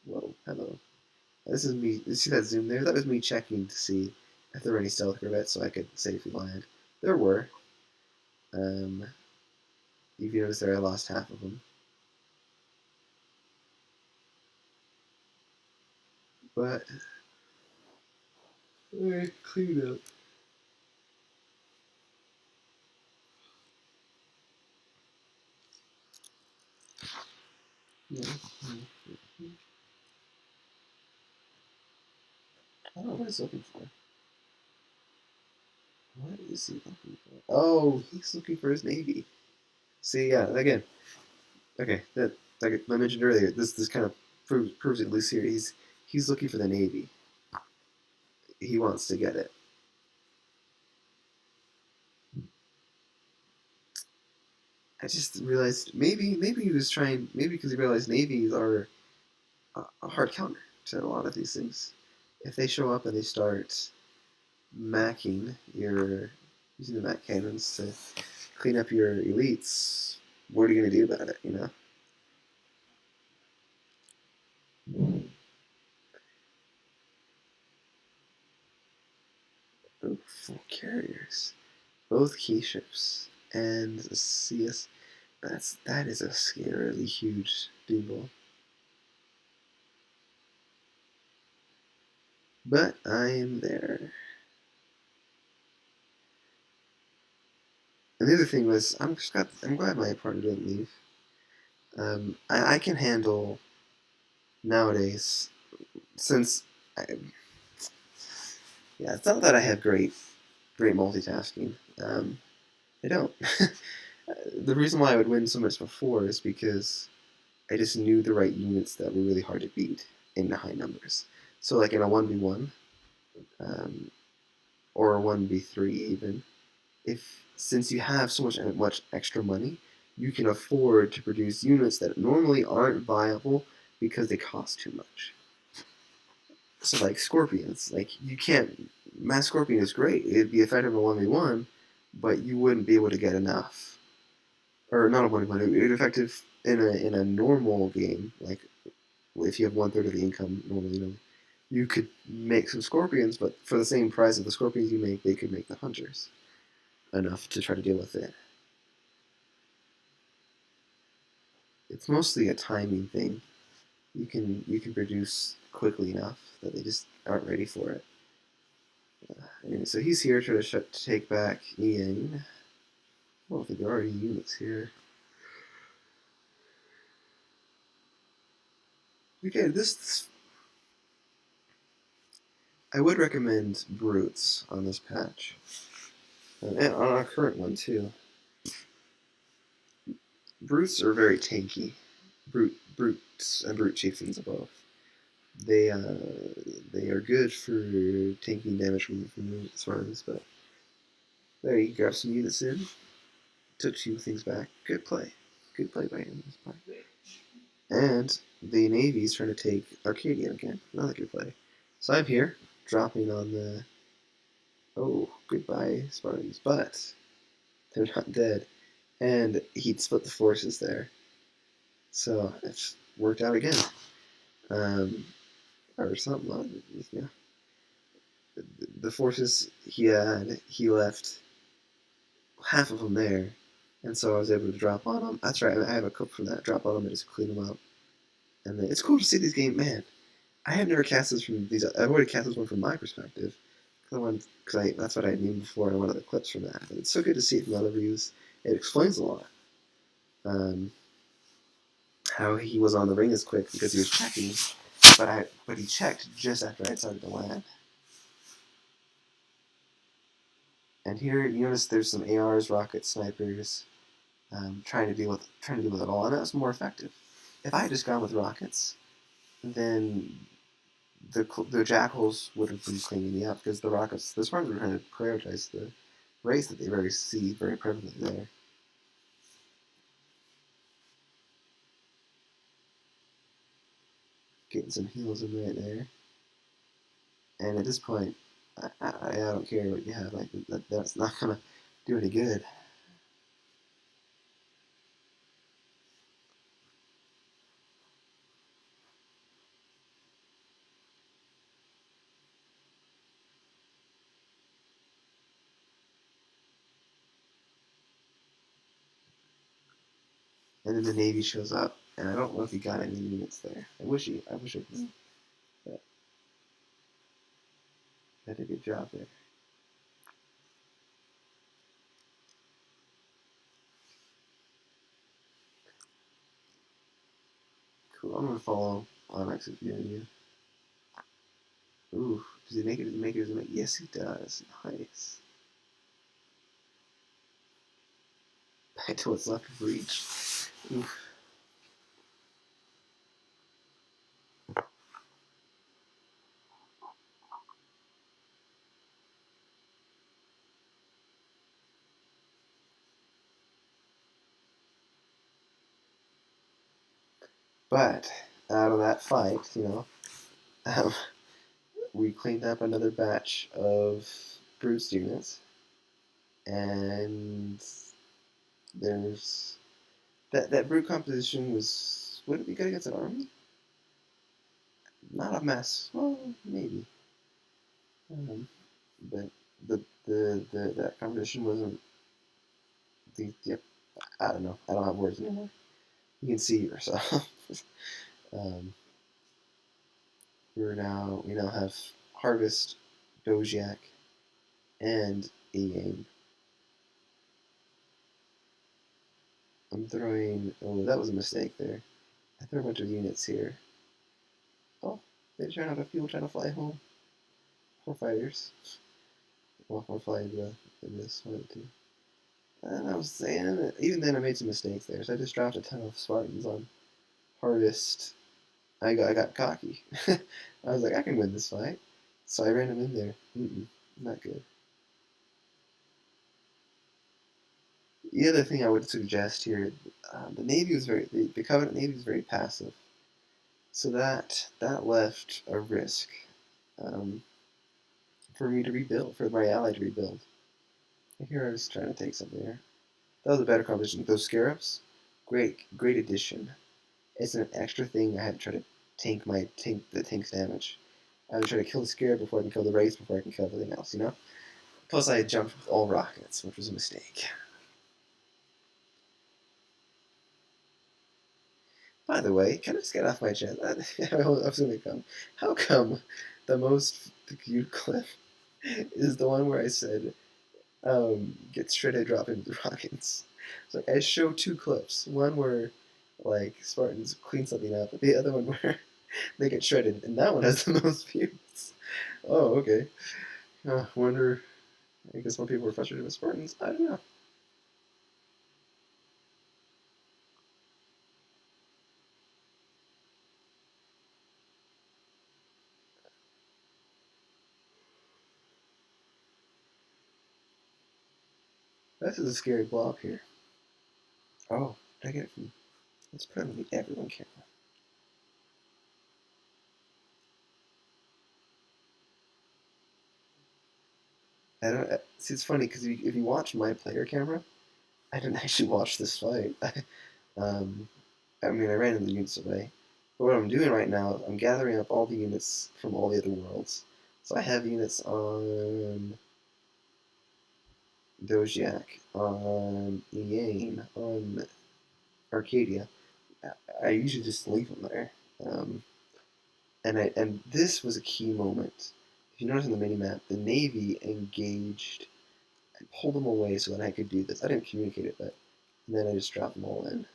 Whoa, hello. This is me. You see that zoom there? That was me checking to see if there were any stealth corvettes so I could safely land. There were. Um, if you notice there, I lost half of them. But, alright, clean up. Yeah. I don't know what he's looking for. What is he looking for? Oh, he's looking for his navy. See, yeah, again, okay, that like I mentioned earlier, this kind of proves it loose here. He's looking for the navy. He wants to get it. I just realized maybe he was trying because he realized navies are a hard counter to a lot of these things. If they show up and they start macking your using the Mac cannons to clean up your elites, what are you gonna do about it? Oh, 4 carriers, both key ships, and a CS. That is a scarily huge doombo. But I am there. And the other thing was, I'm glad my partner didn't leave. I can handle nowadays since I, yeah, it's not that I have great multitasking. I don't. The reason why I would win so much before is because I just knew the right units that were really hard to beat in the high numbers. So like in a 1v1, um, or a 1v3 even, if since you have so much extra money, you can afford to produce units that normally aren't viable because they cost too much. So like scorpions, like you can't. Mass scorpion is great; it'd be effective in 1v1, but you wouldn't be able to get enough, or not a 1v1. It'd be effective in a normal game, like if you have 1/3 of the income normally. You could make some scorpions, but for the same price of the scorpions you make, they could make the hunters enough to try to deal with it. It's mostly a timing thing. You can produce quickly enough that they just aren't ready for it. Anyway, so he's here to take back Ian. Well, I think there are already units here. Okay, this I would recommend brutes on this patch, and on our current one too. Brutes are very tanky. Brutes and brute chieftains both. They uh, they are good for taking damage from the swarms, but there you grab some units in, took 2 things back. Good play by him this part. And the Navy's trying to take Arcadia again. Another good play. So I'm here, dropping on the... Oh, goodbye, Spartans. But they're not dead. And he'd split the forces there. So it's worked out again. Or something. Yeah. The forces he had, he left half of them there. And so I was able to drop on them. That's right, I have a clip from that. Drop on them and just clean them up. And then, it's cool to see these games. Man, I have never cast this from these. I've already cast this one from my perspective. Because that's what I named before. I wanted the clips from that. But it's so good to see it from other views. It explains a lot. Um, how he was on the ring as quick because he was checking, but he checked just after I started to land. And here you notice there's some ARs, rocket snipers, trying to deal with it all, and that was more effective. If I had just gone with rockets, then the jackals would have been cleaning me up because the Spartans were trying to prioritize the race that they see very prevalently there. Getting some heals in right there. And at this point, I don't care what you have. Like that's not gonna do any good. And then the Navy shows up, and I don't know if he got any units there. I wish I could. But I did a good job there. Cool. I'm gonna follow Onyx's view. Ooh, does he make it? Does he make it? Does he make it? Yes, he does. Nice. Back to what's left of reach. Oof. But out of that fight, um, we cleaned up another batch of bruised units, and there's that brute composition was, would it be good against an army? Not a mess. Well, maybe. But that composition wasn't yep. I don't know. I don't have words anymore. You can see yourself. um, we now have Harvest, Doziak, and A-Game. I'm throwing. Oh, that was a mistake there. I threw a bunch of units here. Oh, they ran out of fuel trying to fly home. Poor fighters. Well, more flying than this one too. And I was saying, even then I made some mistakes there. So I just dropped a ton of Spartans on Harvest. I got cocky. I was like, I can win this fight. So I ran him in there. Not good. The other thing I would suggest here, the Navy was the Covenant Navy was very passive. So that left a risk for me to rebuild, for my ally to rebuild. Here I was trying to take something there. That was a better composition. Those scarabs, great addition. It's an extra thing I had to try to tank the tank's damage. I had to try to kill the scarab before I can kill the race, before I can kill everything else, Plus I had jumped with all rockets, which was a mistake. By the way, can I just get off my chest? I was gonna come. How come the most viewed clip is the one where I said, get shredded dropping the rockets? It's like I show two clips. One where like Spartans clean something up, but the other one where they get shredded, and that one has the most views. Oh, okay. Wonder. I guess more people were frustrated with Spartans. I don't know. This is a scary blob here. Oh, did I get it from? Let's put it on the everyone camera. I don't see. It's funny because if you watch my player camera, I didn't actually watch this fight. um, I mean, I ran the units away. But what I'm doing right now, I'm gathering up all the units from all the other worlds. So I have units on Dojiak, on Yane, on Arcadia. I usually just leave them there. Um, and this was a key moment. If you notice on the mini map, the Navy engaged and pulled them away so that I could do this. I didn't communicate it, but and then I just dropped them all in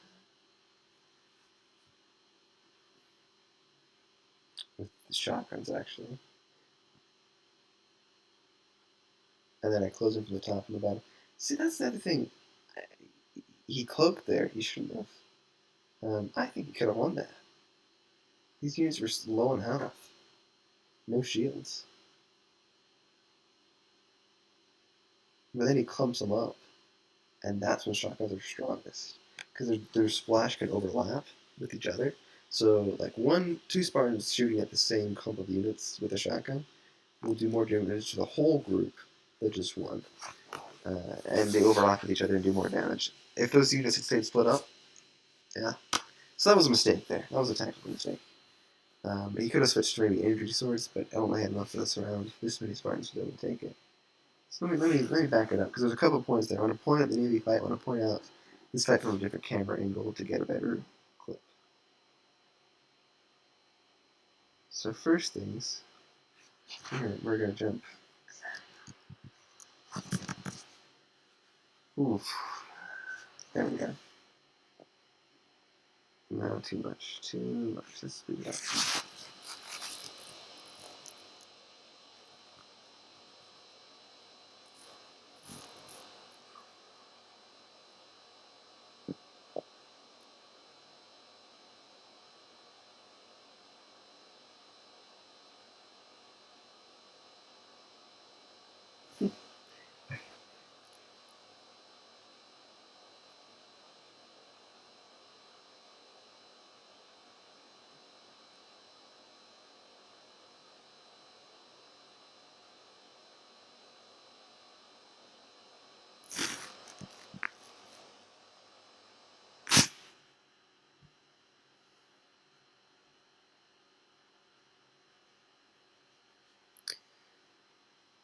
with the shotguns actually, and then I closed them from the top and the bottom. See, that's the other thing. He cloaked there. He shouldn't have. I think he could have won that. These units were low on health, no shields, but then he clumps them up, and that's when shotguns are strongest because their splash can overlap with each other. So like two Spartans shooting at the same clump of units with a shotgun will do more damage to the whole group than just one. And they overlap with each other and do more damage. If those units had stayed split up, yeah. So that was a mistake there. That was a tactical mistake. He could have switched to maybe energy swords, but I don't think I had enough of this around. This many Spartans to be able to take it. So let me back it up because there's a couple of points there. I want to point out the Navy fight. I want to point out this fight from a different camera angle to get a better clip. So first things, we're gonna jump. Oof. There we go. No, too much. Too much. Let's speed it up.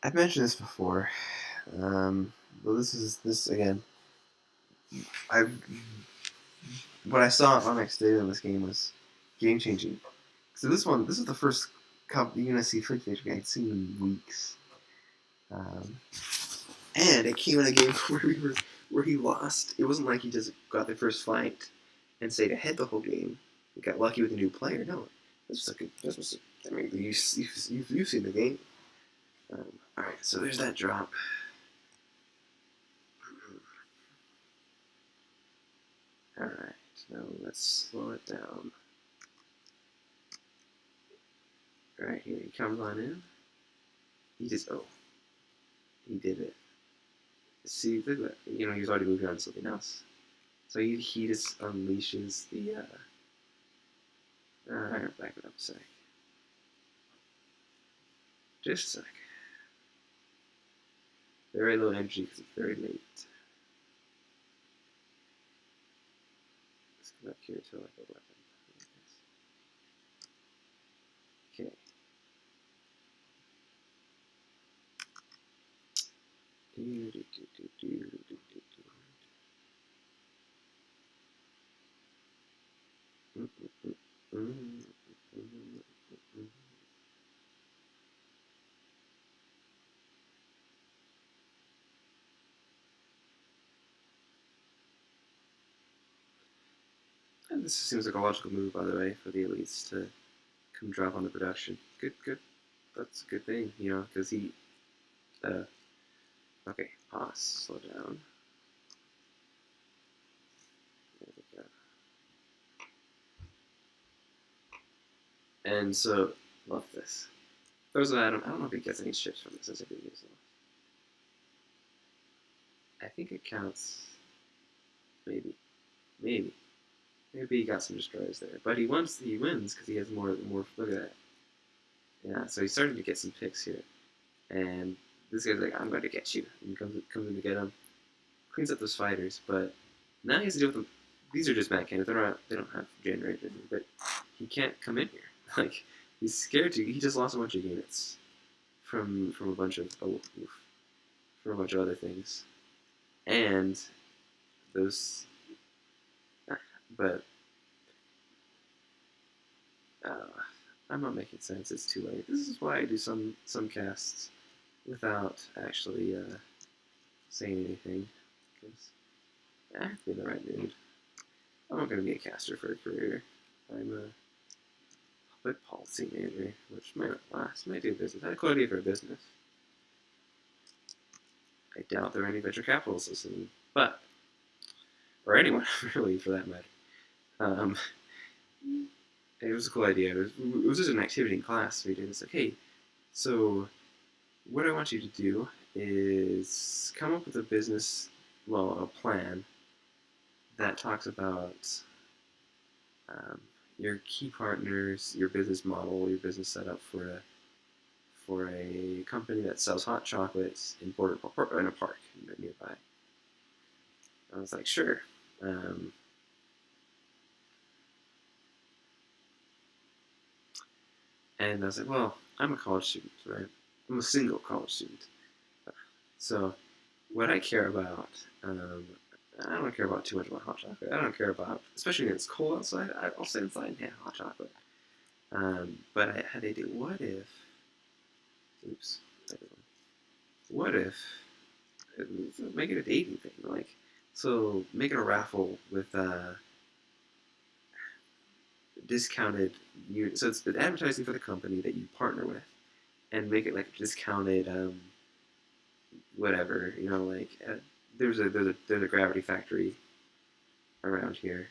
I've mentioned this before, but this again. I what I saw on Onyx Data in this game was game changing. So this is the first UNSC Fleet Station I'd seen in weeks, um, and it came in a game where he lost. It wasn't like he just got the first fight and stayed ahead the whole game. He got lucky with a new player. No, this was. I mean, you've seen the game. All right, so there's that drop. All right, now let's slow it down. Right here, he comes on in. He just he did it. See, look at that. You know, he was already moving on to something else. So he just unleashes the. Alright, back it up a sec. Just a sec. Very low energy because it's very late. Let's come up here to like a weapon. Okay. And this seems like a logical move, by the way, for the elites to come drop on the production. Good. That's a good thing, you know, because he. Okay, pause, slow down. There we go. And so, love this. Throws at him. I don't know if he gets any ships from this. That's a good news. I think it counts. Maybe. Maybe. Maybe he got some destroyers there. But he wins because he has more. Look at that. Yeah, so he's starting to get some picks here. And this guy's like, I'm going to get you. And he comes in to get him, cleans up those fighters, but now he has to deal with them. These are just mad cannons. They don't have generators, but he can't come in here. Like, he's scared to. He just lost a bunch of units from a bunch of from a bunch of other things, and those. But uh, I'm not making sense. It's too late. This is why I do some casts without actually saying anything, because I have to be in the right mood. I'm not going to be a caster for a career. I'm a public policy manager, which might not last. Might do a business. I had a cool idea for a business. I doubt there are any venture capitalists listening, but or anyone really for that matter. Um, it was a cool idea. It was just an activity in class we did. It's like, hey, so what I want you to do is come up with a business, well, a plan that talks about your key partners, your business model, your business setup for a company that sells hot chocolates in a park nearby. I was like, sure. And I was like, well, I'm a college student, right? I'm a single college student. So what I care about, I don't care about too much about hot chocolate. I don't care about, especially when it's cold outside, I'll stay inside and have hot chocolate. But I had a idea, what if, make it a dating thing, like, so make it a raffle with discounted, so it's advertising for the company that you partner with, and make it like a discounted, whatever, like, there's a Gravity Factory around here,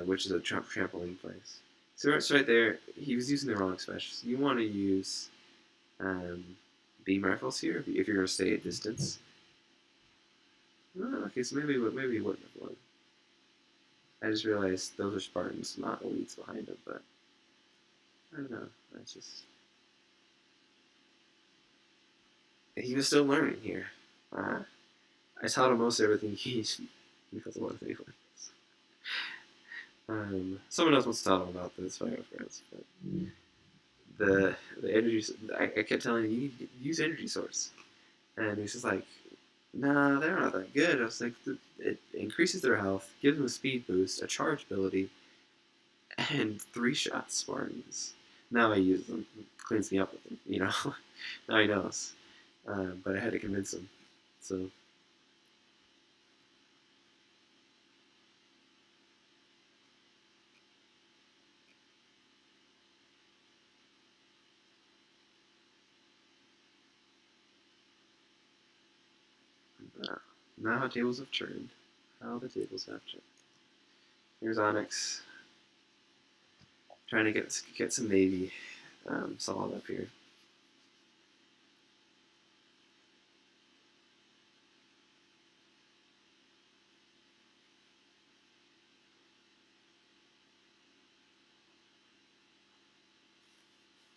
which is a trampoline place. So it's right there. He was using the wrong specials. You want to use beam rifles here if you're going to stay at distance. Oh, okay, so maybe he wouldn't have won. I just realized those are Spartans, not elites behind them, but I don't know. That's just... He was still learning here. I taught him most everything because of one thing. Someone else wants to tell him about this, Fire Friends, but the energy, I kept telling him, you need to use energy source, and he's just like, nah, they're not that good. I was like, it increases their health, gives them a speed boost, a charge ability, and 3-shot Spartans. Now I use them, cleans me up with them, now he knows, but I had to convince him, so. Now how tables have turned. How the tables have turned. Here's Onyx trying to get some Navy solid up here.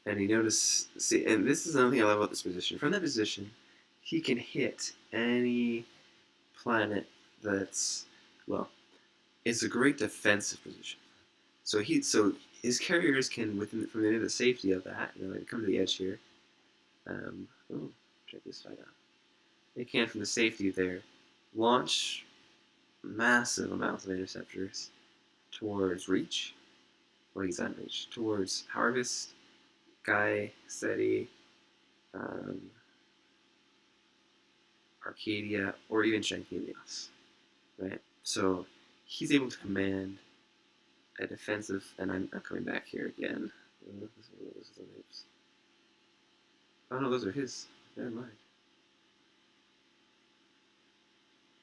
And you notice, see, and this is another thing I love about this position. From that position, he can hit any planet that's, well, it's a great defensive position. So his carriers can, from the safety of that, come to the edge here. Oh, check this fight out. They can, from the safety there, launch massive amounts of interceptors towards Reach, well, he's on Reach, towards Harvest, Guy, Seti, Arcadia, or even Shankilios, right? So he's able to command a defensive, and I'm coming back here again. Oh no, those are his. Never mind.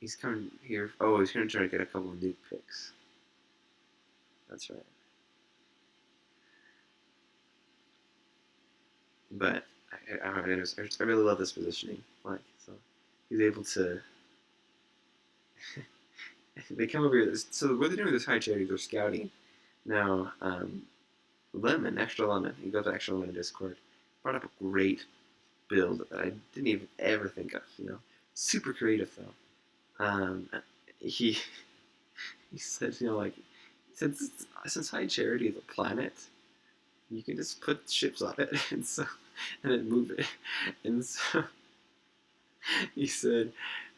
He's coming here. Oh, he's going to try to get a couple of nuke picks. That's right. But I really love this positioning. Like, so he's able to. They come over here. So what they're doing with this high charity, they're scouting. Now, Lemon, Extra Lemon, he goes to Extra Lemon Discord, brought up a great build that I didn't even ever think of. Super creative though. He he said, like since High Charity is a planet, you can just put ships on it and then move it. And so he said,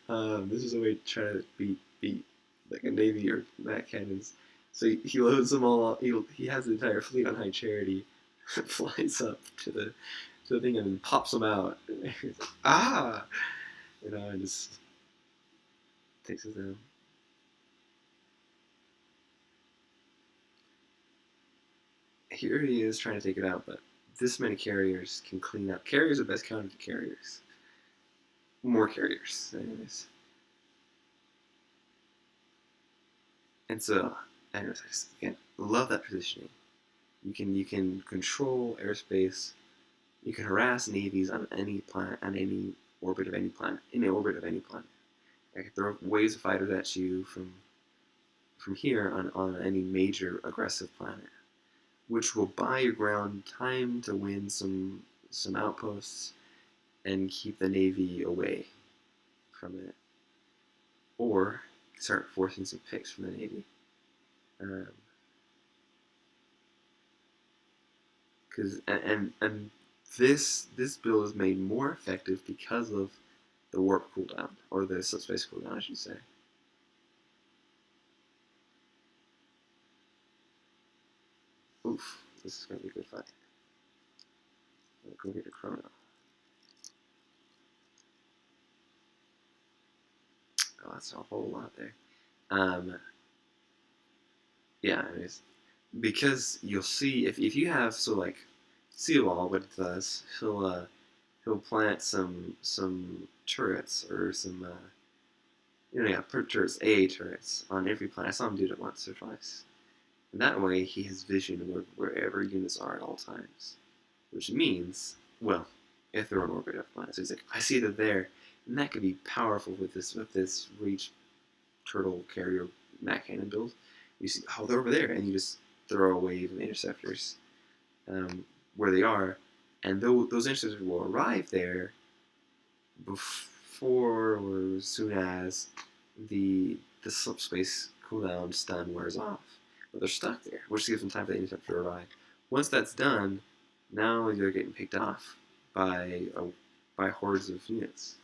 this is a way to try to beat like a navy or Mac cannons. So he loads them all up. He has the entire fleet on High Charity, flies up to the thing and then pops them out. And he's like, ah, and just takes it down. Here he is trying to take it out, but this many carriers can clean up. Carriers are best counted to carriers. More carriers, anyways. And so, anyways, I just again love that positioning. You can control airspace. You can harass navies on any planet, on any orbit of any planet, in the orbit of any planet. I can throw waves of fighters at you from here on any major aggressive planet, which will buy your ground time to win some outposts and keep the navy away from it, or start forcing some picks from the navy. Because and this build is made more effective because of the warp cooldown, or the subspace cooldown, I should say. Oof, this is gonna be a good fight. Go get a chrono. Oh, that's a whole lot there. Yeah, anyways, because you'll see if you have Seawall, what it does, he'll plant some turrets or some turrets, AA turrets on every planet. I saw him do it once or twice. And that way he has vision wherever units are at all times. Which means, well, if they're on orbit of planets, so he's like, I see that there, and that could be powerful with this reach turtle carrier Mac cannon build. You see, oh, they're over there, and you just throw a wave of interceptors where they are, and those interceptors will arrive there before or as soon as the subspace cooldown stun wears off. But they're stuck there, which gives them time for the interceptor to arrive. Once that's done, now they're getting picked off by hordes of units.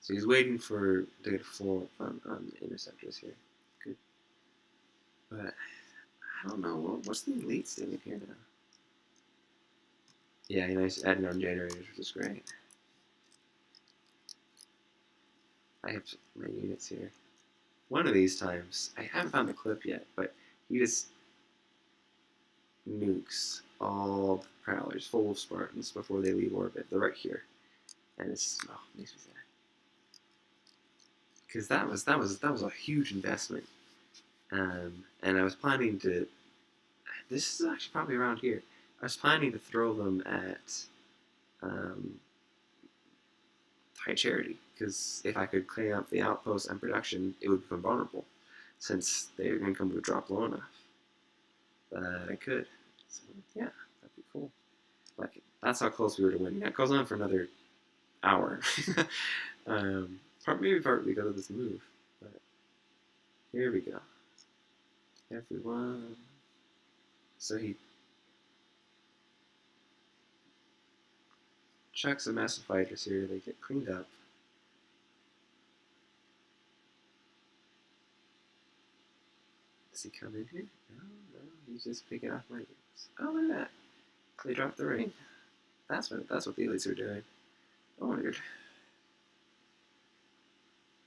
So he's waiting to get a full up on interceptors here. Good. But I don't know, what's the elites doing here now? Yeah, he's adding on generators, which is great. I have my units here. One of these times, I haven't found the clip yet, but he just nukes all the Prowlers full of Spartans before they leave orbit. They're right here. And it's, makes me sad. Because that was a huge investment. And I was planning to, this is actually probably around here. I was planning to throw them at High Charity, because if I could clean up the outpost and production, it would become vulnerable, since they're going to come to a drop low enough. But I could. So, yeah, that'd be cool. Like, that's how close we were to winning. It goes on for another hour. Maybe partly because of this move. But here we go. Everyone. So he chucks the massive fighters here. They get cleaned up. Does he come in here? No, he's just picking off my units. Oh, look at that. They dropped the ring. That's what the elites are doing. I wondered.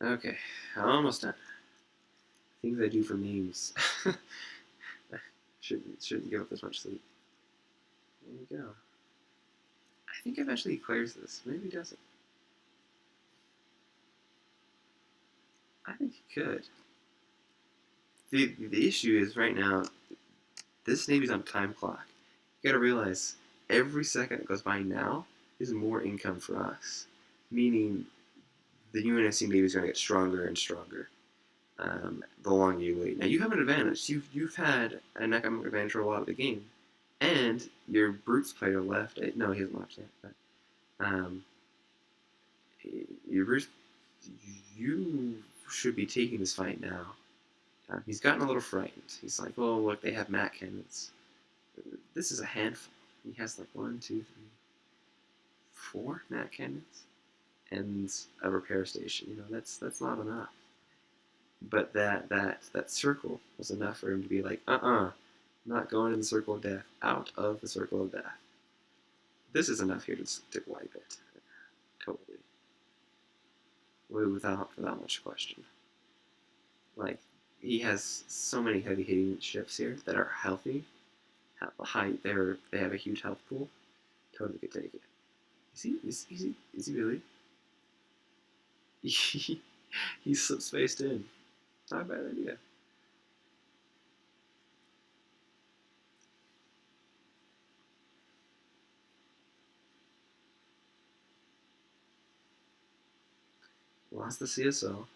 Okay, almost done. Things I do for memes. shouldn't give up this much sleep. There we go. I think eventually he clears this. Maybe he doesn't. I think he could. The issue is right now, this Navy's on time clock. You gotta realize, every second that goes by now is more income for us. Meaning, the UNSC Navy is going to get stronger and stronger the longer you wait. Now, you have an advantage. You've had an economic advantage for a lot of the game, And your Brutes player left. No, he hasn't left yet. But um, your Brutes, you should be taking this fight now. He's gotten a little frightened. He's like, "Oh, look, they have Matt cannons. This is a handful." He has like 1, 2, 3, 4 Matt cannons and a repair station. That's not enough. But that circle was enough for him to be like, not going in the circle of death, out of the circle of death. This is enough here to wipe it, totally, without much question. Like, he has so many heavy hitting ships here that are healthy, have a high, they have a huge health pool. Totally could take it. Is he really? He's spaced in. Not a bad idea. Lost the CSO.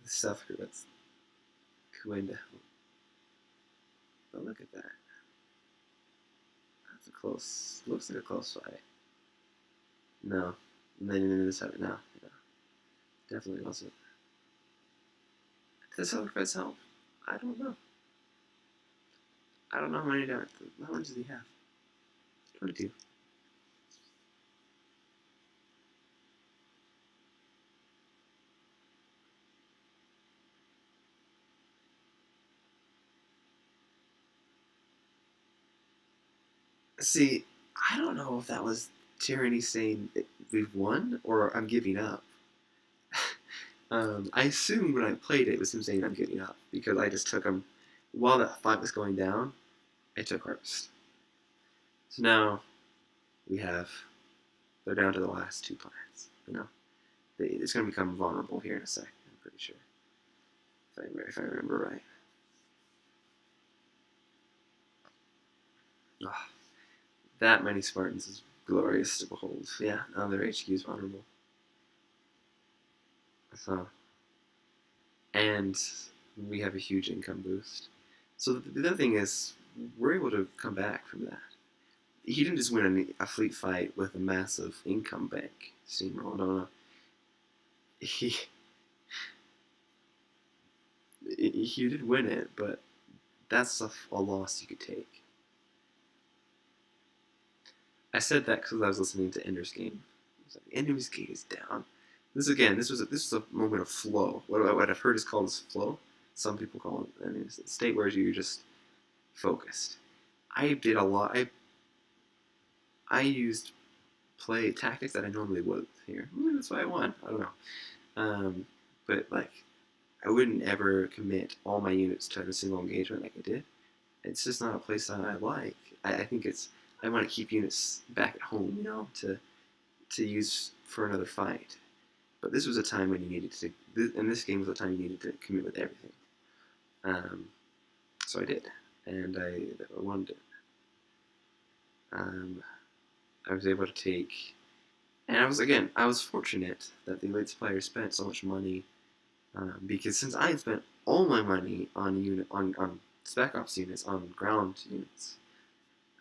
The stuff that's going to help. But look at that. That's a close. Looks like a close fight. No. And then in this fight, no. Yeah, definitely wasn't. Does sacrifice help? I don't know. I don't know how many damage. How much does he have? 22. See, I don't know if that was Tyranny saying we've won or I'm giving up. I assumed when I played it, it was him saying I'm giving up because I just took him while that fight was going down. I took Harvest. So now we have they're down to the last 2 planets. It's going to become vulnerable here in a second. I'm pretty sure, if I remember right. Oh, that many Spartans is glorious to behold. Yeah, now their HQ is vulnerable. So, and we have a huge income boost. So the other thing is, we're able to come back from that. He didn't just win a fleet fight with a massive income bank steamroll. No. He he did win it, but that's a loss you could take. I said that because I was listening to Ender's Game. I was like, Ender's Game is down. This was a moment of flow. What I've heard is called as flow. Some people call it. I mean, it's a state where you're just focused. I did a lot. I used play tactics that I normally would here. That's why I won. I don't know. But like, I wouldn't ever commit all my units to a single engagement like I did. It's just not a playstyle I like. I think I want to keep units back at home, to use for another fight. But this was a time when you needed to, and this game was a time you needed to commit with everything. Um, so I did, and I won it. I was able to take, and I was fortunate that the Elites player spent so much money, because since I had spent all my money on Spec Ops units, on ground units,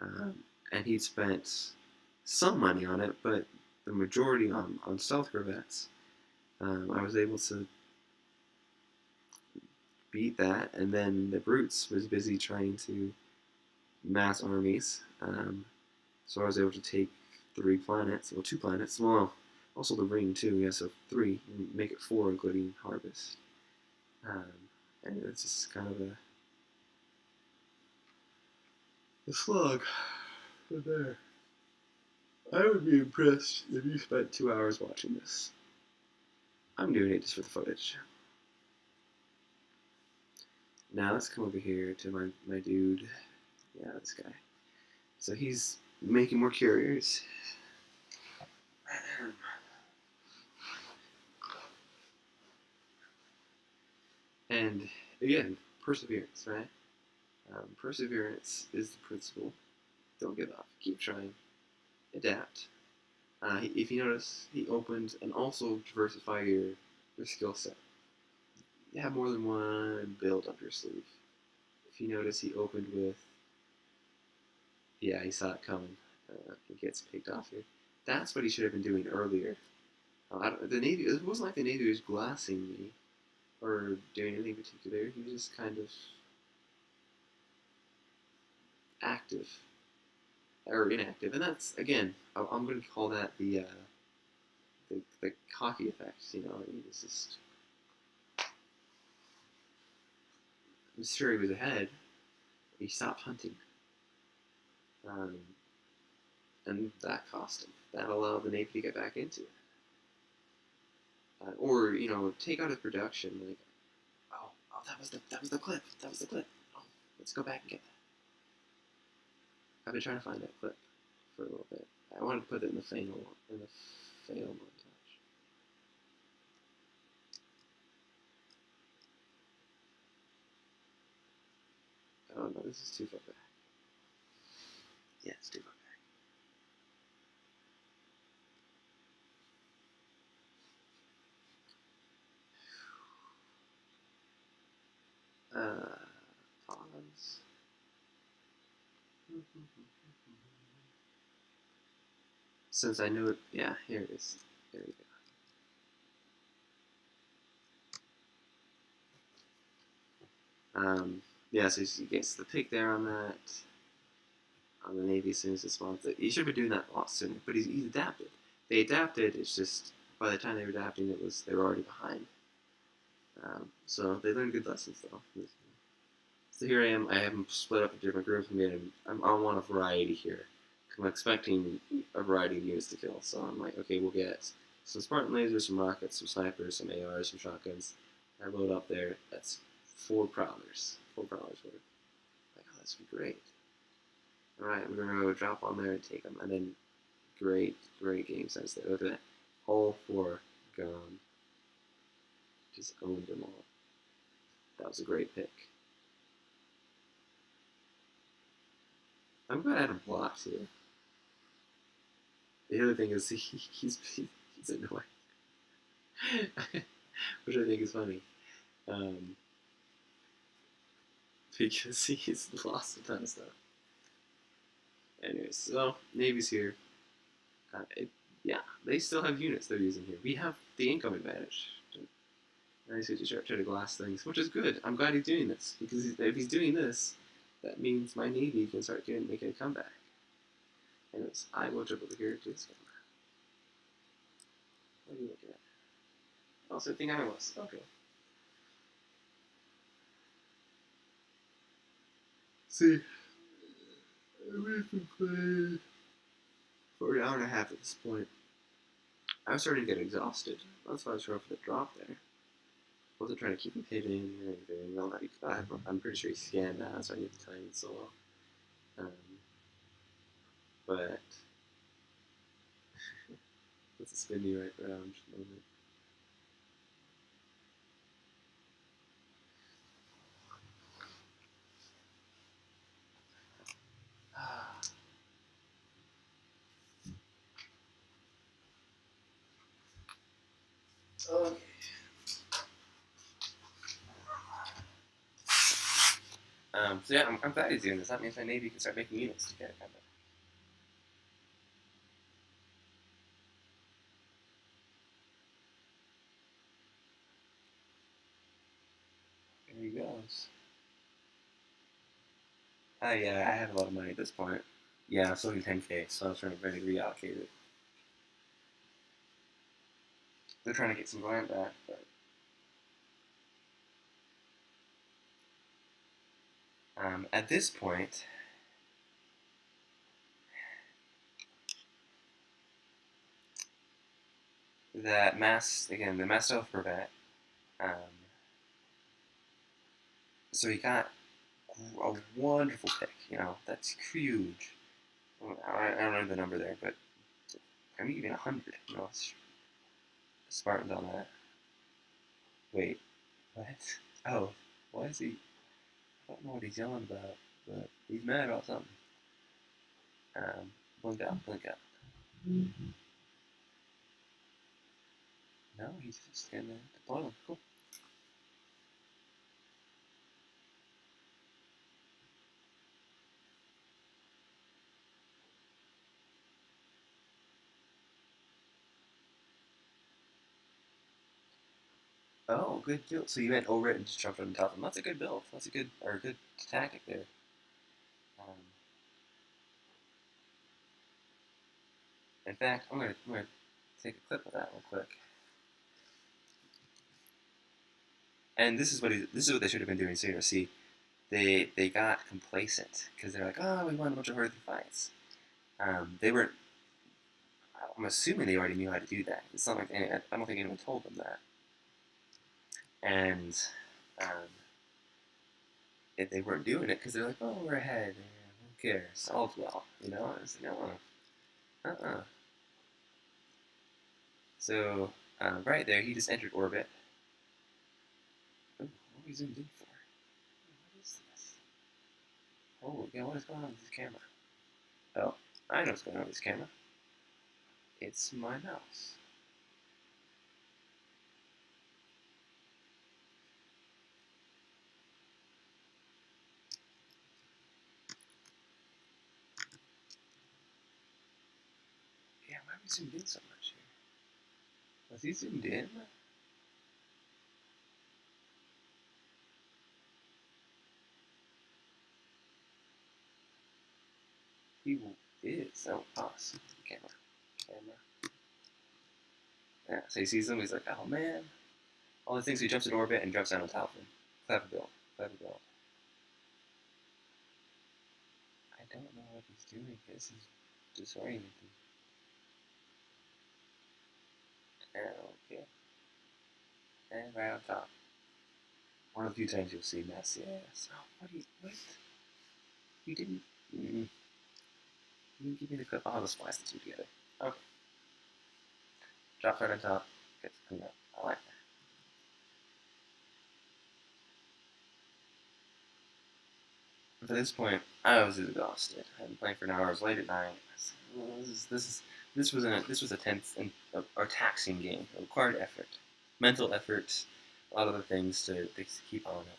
um, and he'd spent some money on it, but the majority on stealth corvettes. I was able to beat that, and then the Brutes was busy trying to mass armies. So I was able to take 3 planets, well, 2 planets, well, also the ring too. Yeah, so 3, make it 4, including Harvest. Um, and it's just kind of a slug right there. I would be impressed if you spent 2 hours watching this. I'm doing it just for the footage. Now let's come over here to my dude. Yeah, this guy. So he's making more carriers. And again, perseverance, right? Perseverance is the principle. Don't give up. Keep trying. Adapt. If you notice, he opened and also diversify your their skill set. You have more than one build up your sleeve. If you notice, he opened with, yeah, he saw it coming. He gets picked off here. That's what he should have been doing earlier. The Navy, it wasn't like the Navy was glassing me or doing anything particular. He was just kind of active or inactive, and that's again, I'm going to call that the cocky effect. You know, he was just, I'm sure he was ahead. He stopped hunting, um, and that cost him. That allowed the Navy to get back into it, or take out of production. Like, oh, that was the clip. That was the clip. Oh, let's go back and get that. I've been trying to find that clip for a little bit. I wanted to put it in the fail montage. Oh no, this is too far back. Yeah, it's too far back. Pause. Since I know it, yeah, here it is. There we go. Yeah, so he gets the pick there on that. On the Navy as soon as it spawns it. He should have been doing that a lot sooner, but he's adapted. They adapted, it's just by the time they were adapting, they were already behind. So they learned good lessons though. So here I am. I have them split up into different groups. I want a variety here. I'm expecting a variety of units to kill. So I'm like, okay, we'll get some Spartan lasers, some rockets, some snipers, some ARs, some shotguns. I load up there. That's 4 prowlers. 4 prowlers worth. Like, oh, that's great. All right, we're gonna go drop on there and take them, and then great game sense there. Look at that. All 4 gone. Just owned them all. That was a great pick. I'm glad I had him blocked here. The other thing is he's annoying, which I think is funny, because he's lost a ton of stuff. Anyways, so Navy's here. Yeah, they still have units they're using here. We have the income advantage. Nice to try to glass things, which is good. I'm glad he's doing this, because if he's doing this, that means my Navy can start making a comeback. Anyways, I will jump over here to this camera. What are you looking at? Oh, so thing I was. Okay. See, we've been playing for an hour and a half at this point. I was starting to get exhausted. That's why I was trying for the drop there. I wasn't trying to keep him hidden or anything. Well, I'm pretty sure he's scanned now, so I need to time it solo. But let's spin me right around just a moment. Okay. So yeah, I'm glad he's doing this. That means my Navy can start making units to get it comeback. There he goes. Yeah, I have a lot of money at this point. Yeah, I'm still in 10K, so I was trying to reallocate it. They're trying to get some land back, but at this point, the mass stealth Corvette. So he got a wonderful pick. That's huge. I don't know the number there, but I mean even 100. Spartans on that. Wait, what? Oh, why is he? I don't know what he's yelling about, but he's mad about something. Blink out. No, he's just gonna deploy them. Cool. Oh, good build. So you went over it and just jumped on top of them. That's a good build. That's a good tactic there. Um, in fact, I'm gonna take a clip of that real quick. And this is what they should have been doing sooner. See, they got complacent because they're like, oh, we won a bunch of worthy fights. They were. I'm assuming they already knew how to do that. It's not like I don't think anyone told them that. And um, if they weren't doing it because they're like, oh, we're ahead. Who cares? All's well, you know. It's like, no, So right there, he just entered orbit. Oh, what are we zoomed in for? What is this? Oh, yeah, what is going on with this camera? Oh, I know what's going on with this camera. It's my mouse. Yeah, why are we zoomed in so much here? Was he zoomed in? He is. Oh, pause. Camera. Yeah, so he sees them, he's like, oh man. All the things, he jumps in orbit and jumps down on top of him. Clever build. Clever build. I don't know what he's doing. This is disorienting. Okay. And right on top. One of the few times you'll see mess. Yes. Oh, what? You didn't. You didn't give me the clip. I'll just splice the two together. Okay. Drop right on top. Gets cleaned up. I like that. At this point, I was exhausted. I've been playing for an hour. I was late at night. This was a tense and or taxing game. It required effort, mental effort, a lot of the things to keep on it.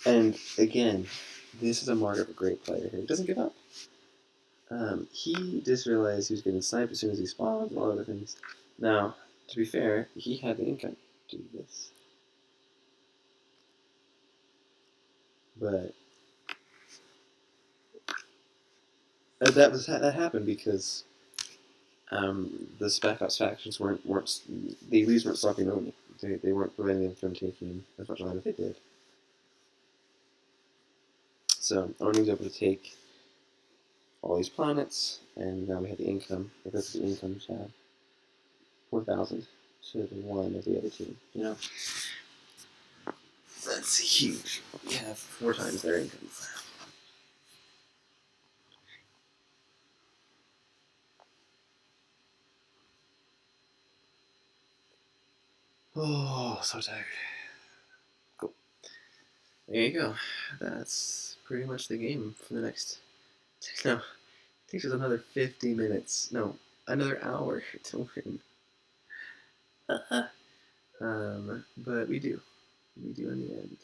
And again, this is a mark of a great player here. He doesn't give up. He just realized he was getting sniped as soon as he spawned, and all other things. Now, to be fair, he had the income to do this. But that happened because the Spec Ops factions weren't the elites weren't stopping Oni. They weren't preventing them from taking as much land as they did. So Oni was able to take all these planets, and now we had the income. Because the income tab, 4,000 to the one of the other team. You know, that's huge. We have 4 times their income. Oh, so tired. Cool. There you go. That's pretty much the game for the next. No, it takes us another 50 minutes. No, another hour to win. But we do. We do in the end.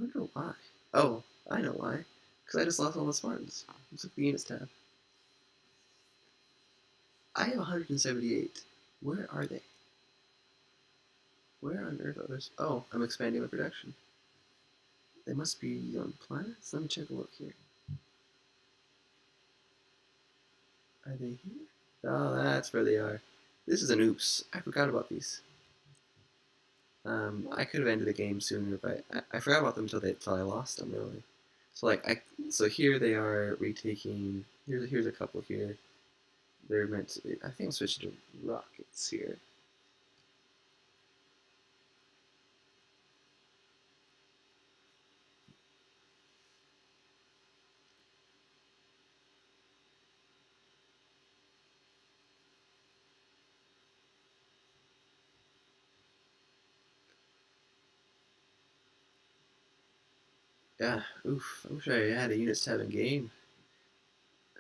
I wonder why. Oh, I know why. Because I just lost all the Spartans. I took the units tab. I have 178. Where are they? Where on earth are those? Oh, I'm expanding my production. They must be on planets. Let me check a look here. Are they here? Oh, that's where they are. This is an oops. I forgot about these. I could have ended the game sooner, but I forgot about them until I lost them really. So so here they are retaking. Here's a couple here. They're meant to be. I think I'm switching to rockets here. Yeah. Oof. I wish I had a Unit 7 game.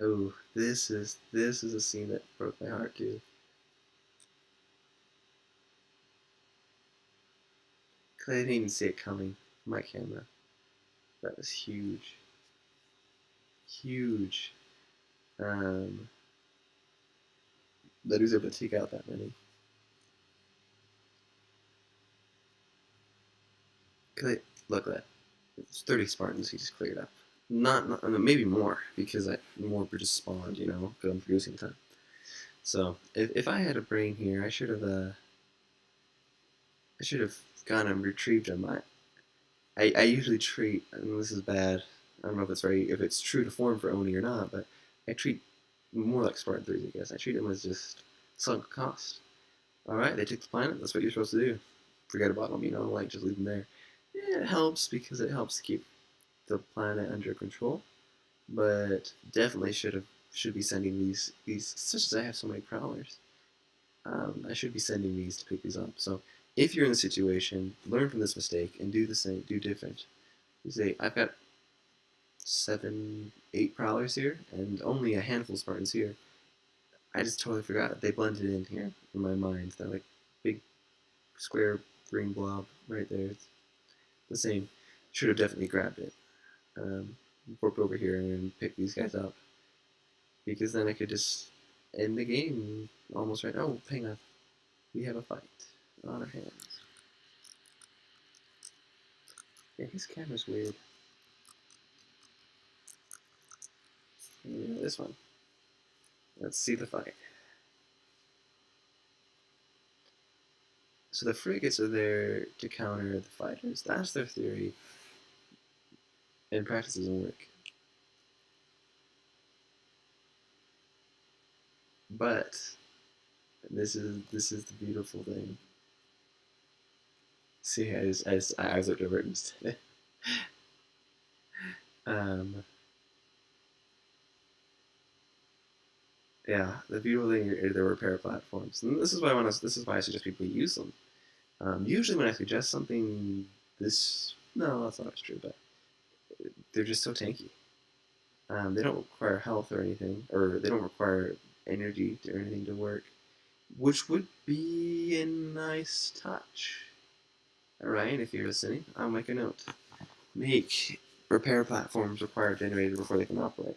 Oh, this is a scene that broke my heart too. Cause I didn't even see it coming from my camera. That was huge, huge. Um, that he was able to take out that many. Cause look at that. It's 30 Spartans he just cleared up. Not maybe more because more were just spawned. Because I'm producing time. So if I had a brain here, I should have gone and retrieved them. I usually treat, and this is bad. I don't know if it's true to form for Oni or not, but I treat more like Spartan 3s, I guess. I treat them as just sunk cost. Alright, they took the planet, that's what you're supposed to do. Forget about them, like just leave them there. Yeah, it helps because it helps keep the planet under control, but definitely should be sending these, such as I have so many prowlers. I should be sending these to pick these up. So if you're in the situation, learn from this mistake and do the same, do different. You say, I've got 7, 8 prowlers here, and only a handful of Spartans here. I just totally forgot. They blended in here in my mind. They're like big square green blob right there. It's the same. Should have definitely grabbed it. Warp over here and pick these guys up. Because then I could just end the game almost right now. Oh, hang on. We have a fight on our hands. Yeah, his camera's weird. Yeah, this one. Let's see the fight. So the frigates are there to counter the fighters. That's their theory. In practice, it doesn't work. But this is the beautiful thing. See, I was looked over instead. um, yeah, the beautiful thing are the repair platforms, and this is why this is why I suggest people use them. Usually, when I suggest something, no, that's not true, but they're just so tanky. They don't require health or anything, or they don't require energy or anything to work, which would be a nice touch. Alright, if you're listening, I'll make a note. Make repair platforms require generators before they can operate.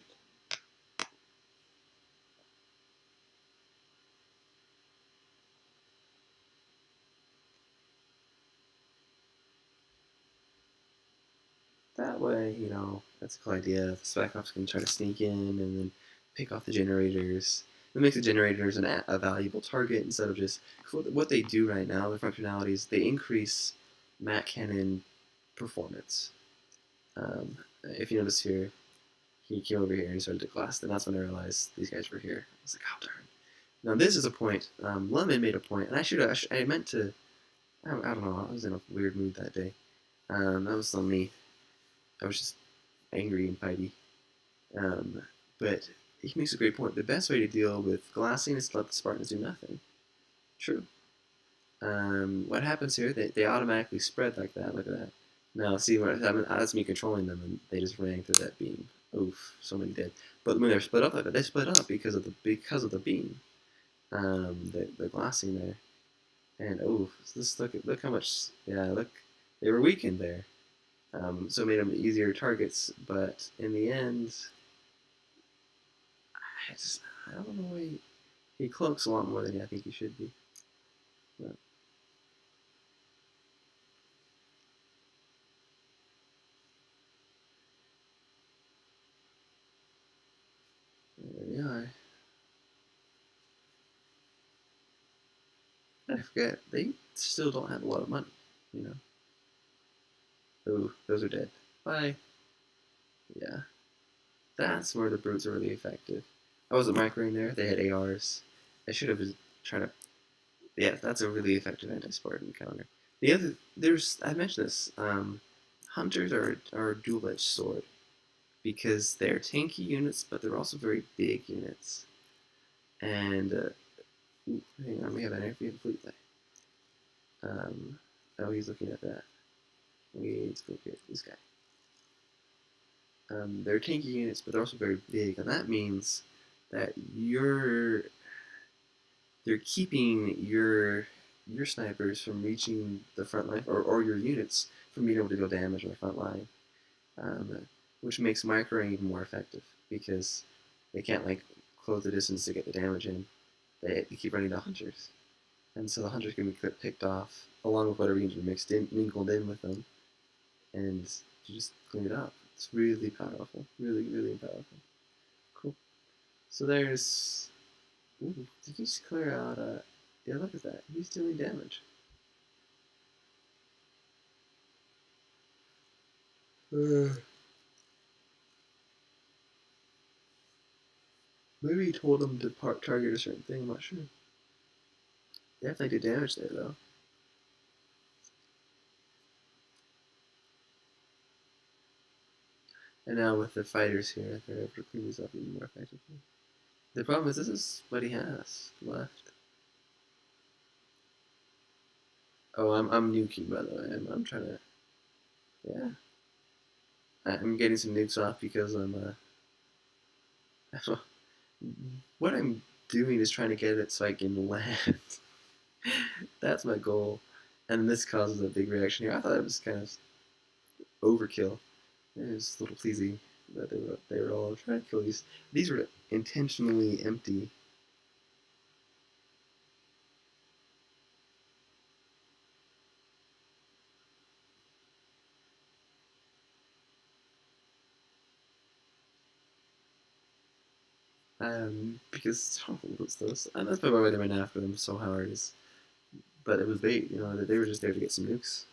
That way, that's a cool idea. The Spec Ops can try to sneak in and then pick off the generators. It makes the generators a valuable target instead of just what they do right now. Their functionalities they increase Matt Cannon performance. If you notice here, he came over here and he started to class. And that's when I realized these guys were here. I was like, oh darn. Now this is a point. Lemon made a point, and I meant to. I don't know. I was in a weird mood that day. That was on me. I was just angry and fighty. Um, but he makes a great point. The best way to deal with glassing is to let the Spartans do nothing. True. What happens here? They automatically spread like that. Look at that. Now, see what happened? That's me controlling them, and they just ran through that beam. Oof, so many dead. But when they're split up like that, they split up because of the beam. The glassing there, and oof, just look how much. Yeah, look, they were weakened there. So it made them easier targets. But in the end, I don't know why he cloaks a lot more than I think he should be. But, I forget, they still don't have a lot of money, you know. Ooh, those are dead. Bye. Yeah, that's where the brutes are really effective. I wasn't microing there. They had ARs. I should have been trying to. Yeah, that's a really effective anti-Spartan counter. The other, I mentioned this. Hunters are a dual-edged sword because they're tanky units, but they're also very big units. And hang on, we have an airfield fleet there. Oh, he's looking at that. Let's go get this guy. They're tanky units, but they're also very big, and that means that they're keeping your snipers from reaching the front line, or your units from being able to deal damage on the front line, which makes microing even more effective because they can't like close the distance to get the damage in. They keep running to hunters, and so the hunters can be picked off along with whatever units are mingled in with them, and you just clean it up. It's really powerful, really really powerful. Cool. So there's. Ooh, did he just clear out? Yeah, look at that. He's dealing damage. Uh, Maybe he told him to target a certain thing. I'm not sure. Definitely did damage there though. And now with the fighters here, they're able to clean these up even more effectively. The problem is this is what he has left. Oh, I'm nuking by the way. I'm trying to. Yeah, I'm getting some nukes off because what I'm doing is trying to get it so I can land. That's my goal. And this causes a big reaction here. I thought it was kind of overkill. It was a little pleasing that they were all trying to kill these. These were intentionally empty. Because what was this? And that's probably why they went after them so hard. But it was bait, that they were just there to get some nukes.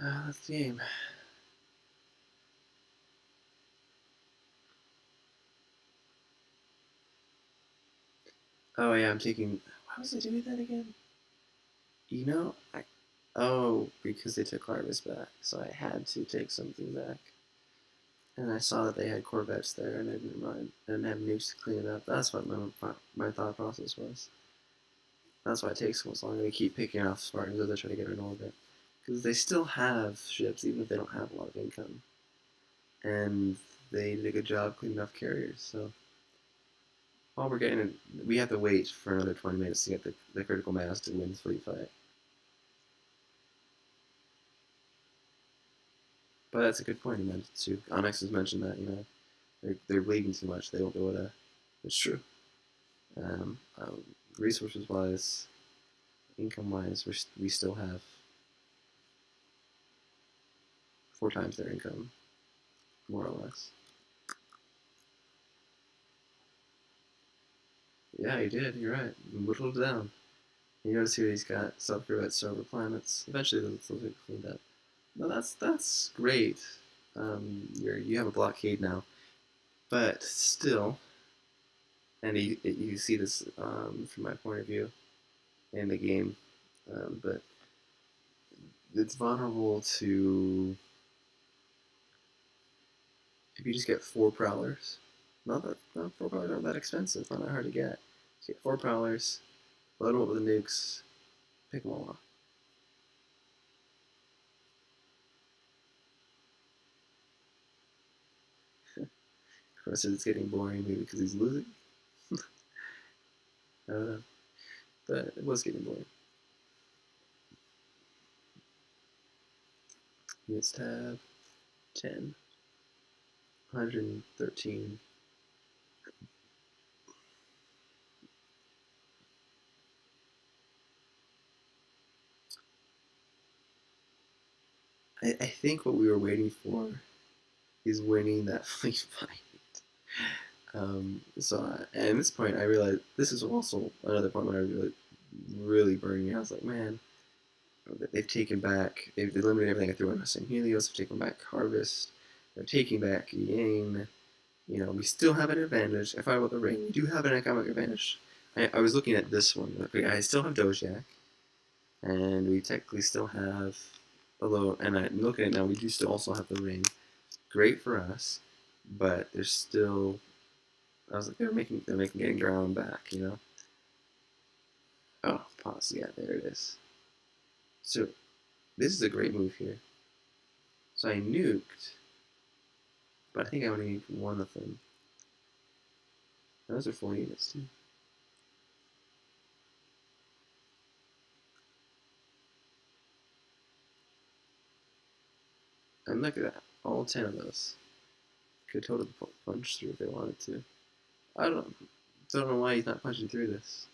That's the game. Oh yeah, I'm taking. Why was I doing that again? Oh, because they took Harvest back, so I had to take something back. And I saw that they had Corvettes there, and I didn't mind. And have nukes to clean it up. That's what my thought process was. That's why it takes so long. They keep picking off Spartans as they try to get in orbit. Because they still have ships, even if they don't have a lot of income. And they did a good job cleaning off carriers, so while we're getting it, we have to wait for another 20 minutes to get the critical mass to win the fleet fight. But that's a good point he mentioned too. Onyx has mentioned that, they're bleeding too much, they won't be able to. It's true. resources wise, income wise, we still have 4 times their income, more or less. Yeah, he did. You're right. Whittled it down. You notice here he's got sub-grid at several planets. Eventually, those will be cleaned up. No, that's great. You have a blockade now, but still, and you see this from my point of view in the game, but it's vulnerable to if you just get 4 prowlers. Not 4 prowlers aren't that expensive. Not that hard to get. Just get 4 prowlers, load them up with the nukes, pick them all off. Of course, it's getting boring maybe because he's losing. I don't know, but it was getting boring. Units tab 10, 113. I think what we were waiting for is winning that fleet fight. And at this point, I realized this is also another point where I really burned me. I was like, man, they've taken back, they've eliminated everything I threw in St. Helios, they've taken back Harvest, they're taking back Yang. You know, we still have an advantage. If I were the ring, we do have an economic advantage. I was looking at this one. Okay, I still have Doziak, and we technically still have, although, and I'm looking at it now, we do still also have the ring. Great for us, but there's still. I was like, they're making getting ground back, you know. Oh, pause. Yeah, there it is. So this is a great move here. So I nuked, but I think I only need one of them. Those are 4 units too. And look at that, all 10 of those could totally punch through if they wanted to. I don't know why he's not punching through this.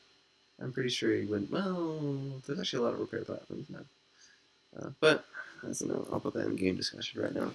I'm pretty sure he wouldn't. Well, there's actually a lot of repair platforms now. But that's no. I'll put that in game discussion right now.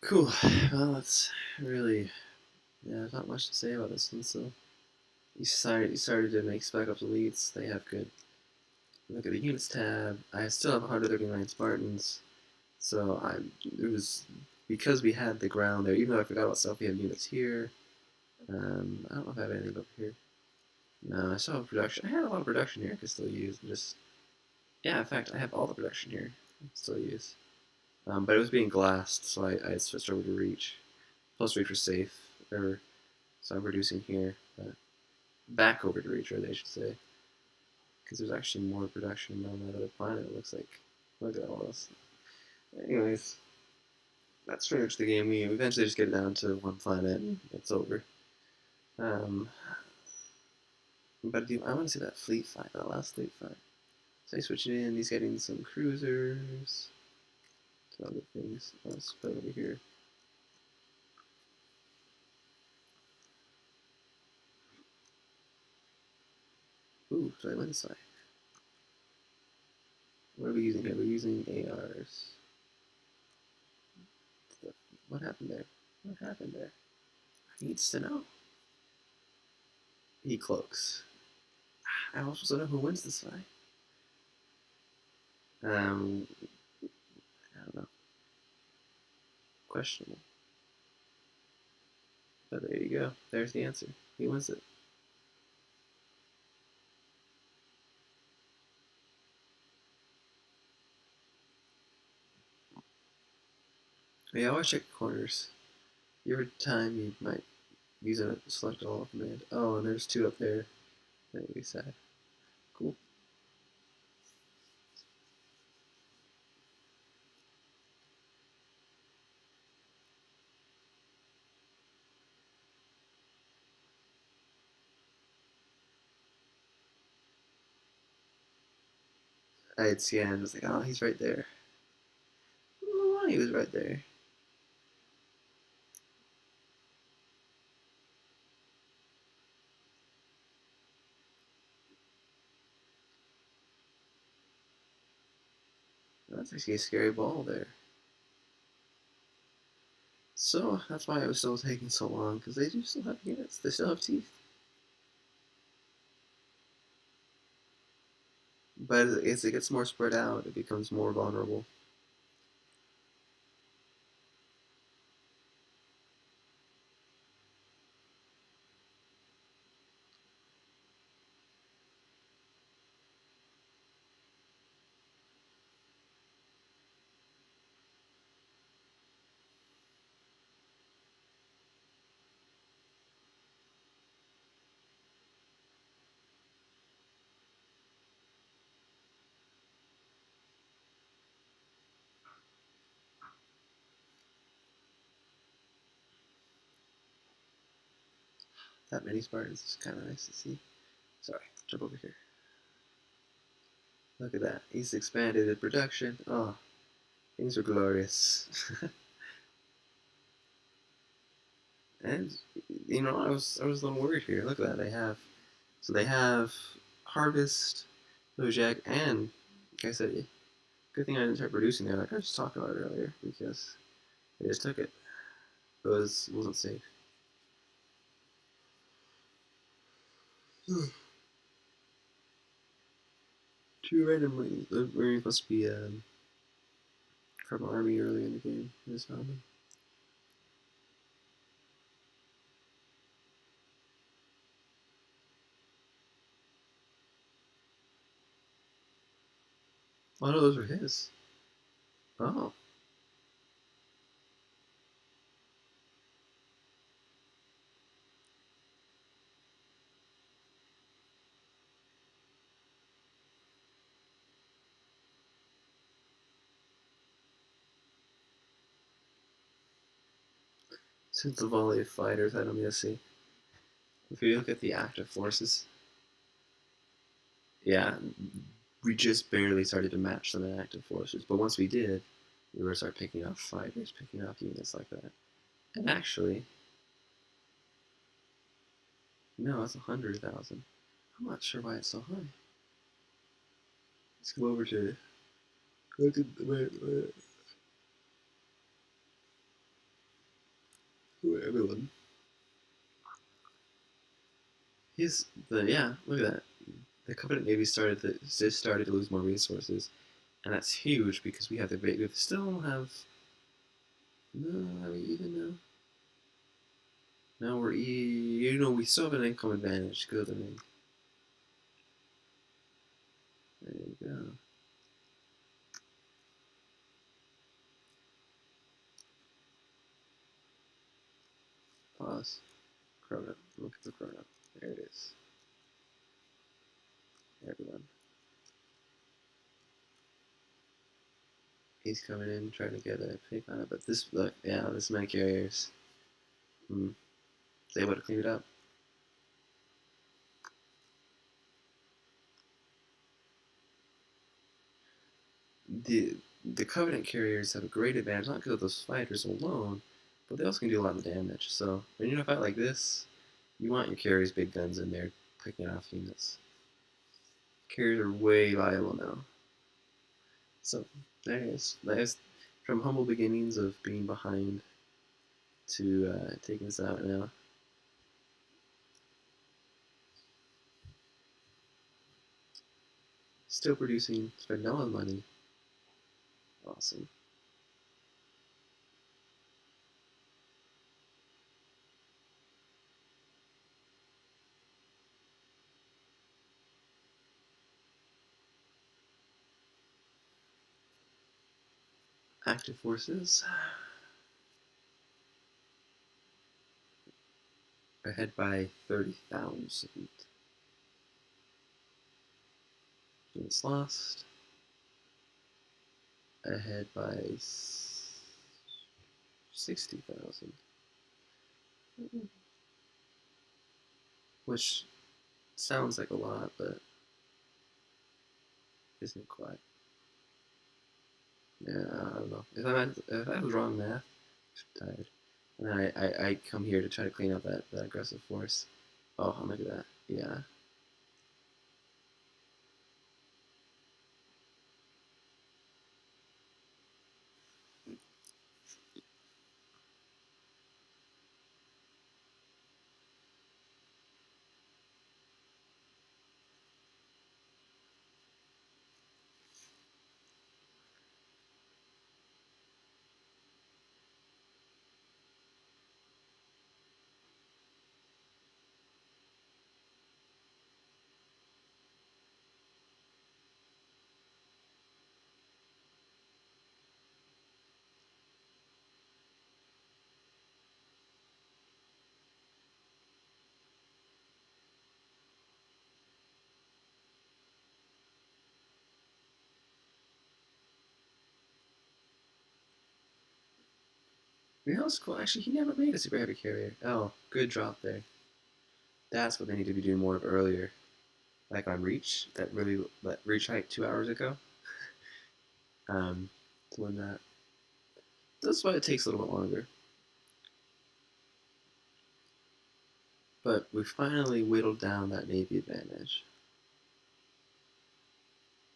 Cool. Well, that's really yeah. There's not much to say about this one. So you started to make spec ups elites. They have good. Look at the units tab. I still have 139 Spartans. So it was because we had the ground there. Even though I forgot about stuff, we have units here. I don't know if I have anything up here. No, I still have production. I had a lot of production here I could still use. Just yeah, in fact, I have all the production here I can still use. But it was being glassed, so I switched over to Reach. Plus Reach was safe, or so I'm reducing here. But back over to Reach, or they should say, because there's actually more production on that other planet. It looks like. Look at all this. Anyways, that's pretty much the game. We eventually just get down to one planet, and it's over. Um, but I want to see that fleet fight, that last fleet fight. So he's switching in. He's getting some cruisers. Some other things. Let's put over here. Ooh, should I win this fight? What are we using here? We're using ARs. What happened there? What happened there? He needs to know. He cloaks. I was supposed to know who wins this fight. I don't know. Questionable. But there you go. There's the answer. He wins it. Yeah, always check corners. Every time you might use a select all command. Oh, and there's two up there. That would be sad. Cool. I'd see it and I was like, oh, he's right there. I don't know why he was right there. That's actually a scary ball there. So that's why it was still taking so long, because they do still have units. They still have teeth. But as it gets more spread out, it becomes more vulnerable. That many Spartans is kind of nice to see. Sorry, jump over here. Look at that. He's expanded in production. Oh, things are glorious. And I was a little worried here. Look at that. They have Harvest, Bojack, and like I said, good thing I didn't start producing there like I was talking about earlier because I just took it. It wasn't safe. Too randomly, the Marines must be from Army early in the game. I just found them. Oh no, those were his. Oh, since the volley of fighters, I don't need to see. If you look at the active forces, yeah, we just barely started to match them in active forces. But once we did, we were start picking up fighters, picking up units like that. And actually, no, it's 100,000. I'm not sure why it's so high. Let's go over to look at everyone. He's the yeah. Look at that. The Covenant Navy started to lose more resources, and that's huge because we still have no. Are we even now? Now we still have an income advantage. Good, I mean, there you go. Pause. Chrono. Look at the chrono. There it is. Everyone. He's coming in trying to get a pick on it, but look, yeah, this many carriers. Hmm. They able to clean it up. The the Covenant carriers have a great advantage, not because of those fighters alone, but they also can do a lot of damage. So when you're in a fight like this, you want your carriers, big guns in there, picking off units. Carriers are way viable now. So there it is. That is from humble beginnings of being behind to taking this out now. Still producing, spend no money. Awesome. Active forces. Ahead by 30,000. Units lost. Ahead by 60,000. Which sounds like a lot, but isn't quite. Yeah, I don't know. If I was wrong math, I'm tired. And then I come here to try to clean up that aggressive force. Oh, look at that. Yeah. You know what's cool? Actually, he never made a super heavy carrier. Oh, good drop there. That's what they need to be doing more of earlier. Like on Reach, that Reach height 2 hours ago. To win that. That's why it takes a little bit longer. But we finally whittled down that Navy advantage.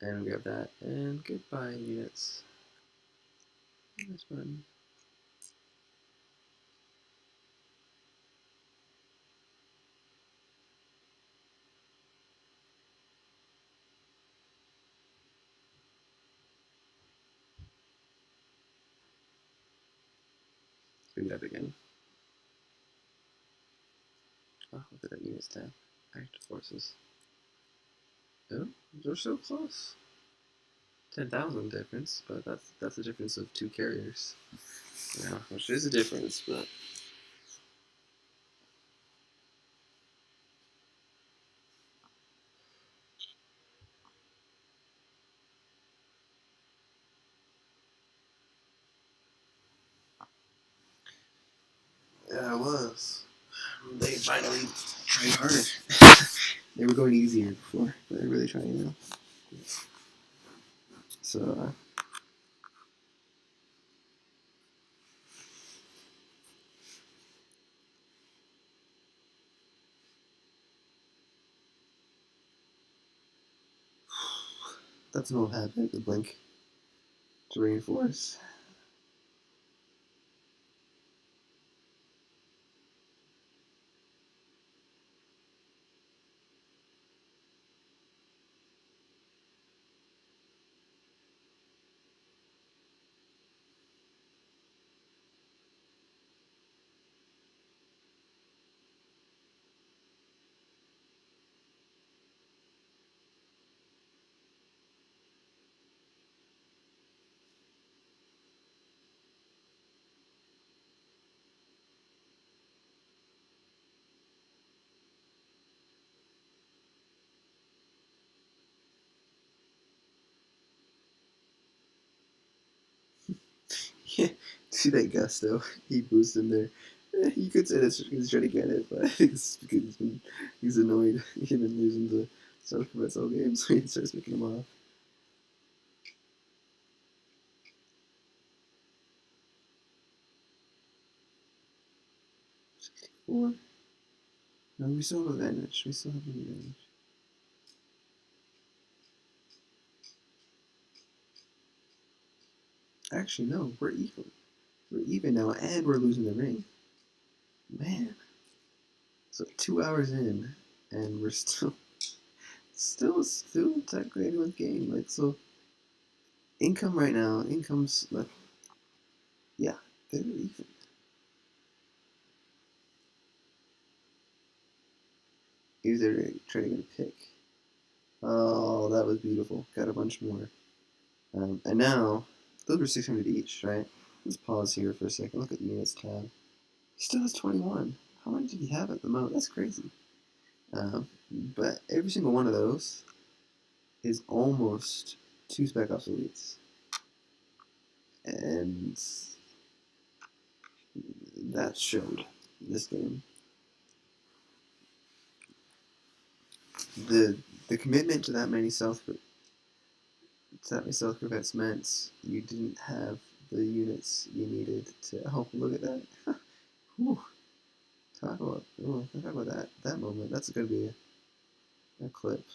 And we have that. And goodbye, units. Nice button. Bring it up again. Oh, look at that units tab. Active forces. Oh, they're so close. 10,000 difference, but that's the difference of 2 carriers. Yeah, which is a difference, but yeah, it was. They finally tried harder. They were going easier before, but they're really trying now. So, that's what happened. The blink to reinforce. Yeah, see that gusto? He boosted him there. You could say that's he's trying to get it, but I think it's because he's annoyed. He's been losing the South Korea's all game, so he starts picking him off. 64. No, we still have advantage. We still have an advantage. Actually, no, we're even. We're even now, and we're losing the ring. Man. So 2 hours in, and we're still still technically anyone's game. Like so, income right now, income's like yeah, they're even. Either trading a pick. Oh, that was beautiful. Got a bunch more. And now, those were 600 each, right? Let's pause here for a second. Look at the units tab. He still has 21. How many did he have at the moment? That's crazy. But every single one of those is almost 2 Spec Ops elites. And that showed this game. The commitment to that many stealth corvettes meant you didn't have the units you needed to help. Look at that. Whew. Talk about that moment. That's gonna be a clip.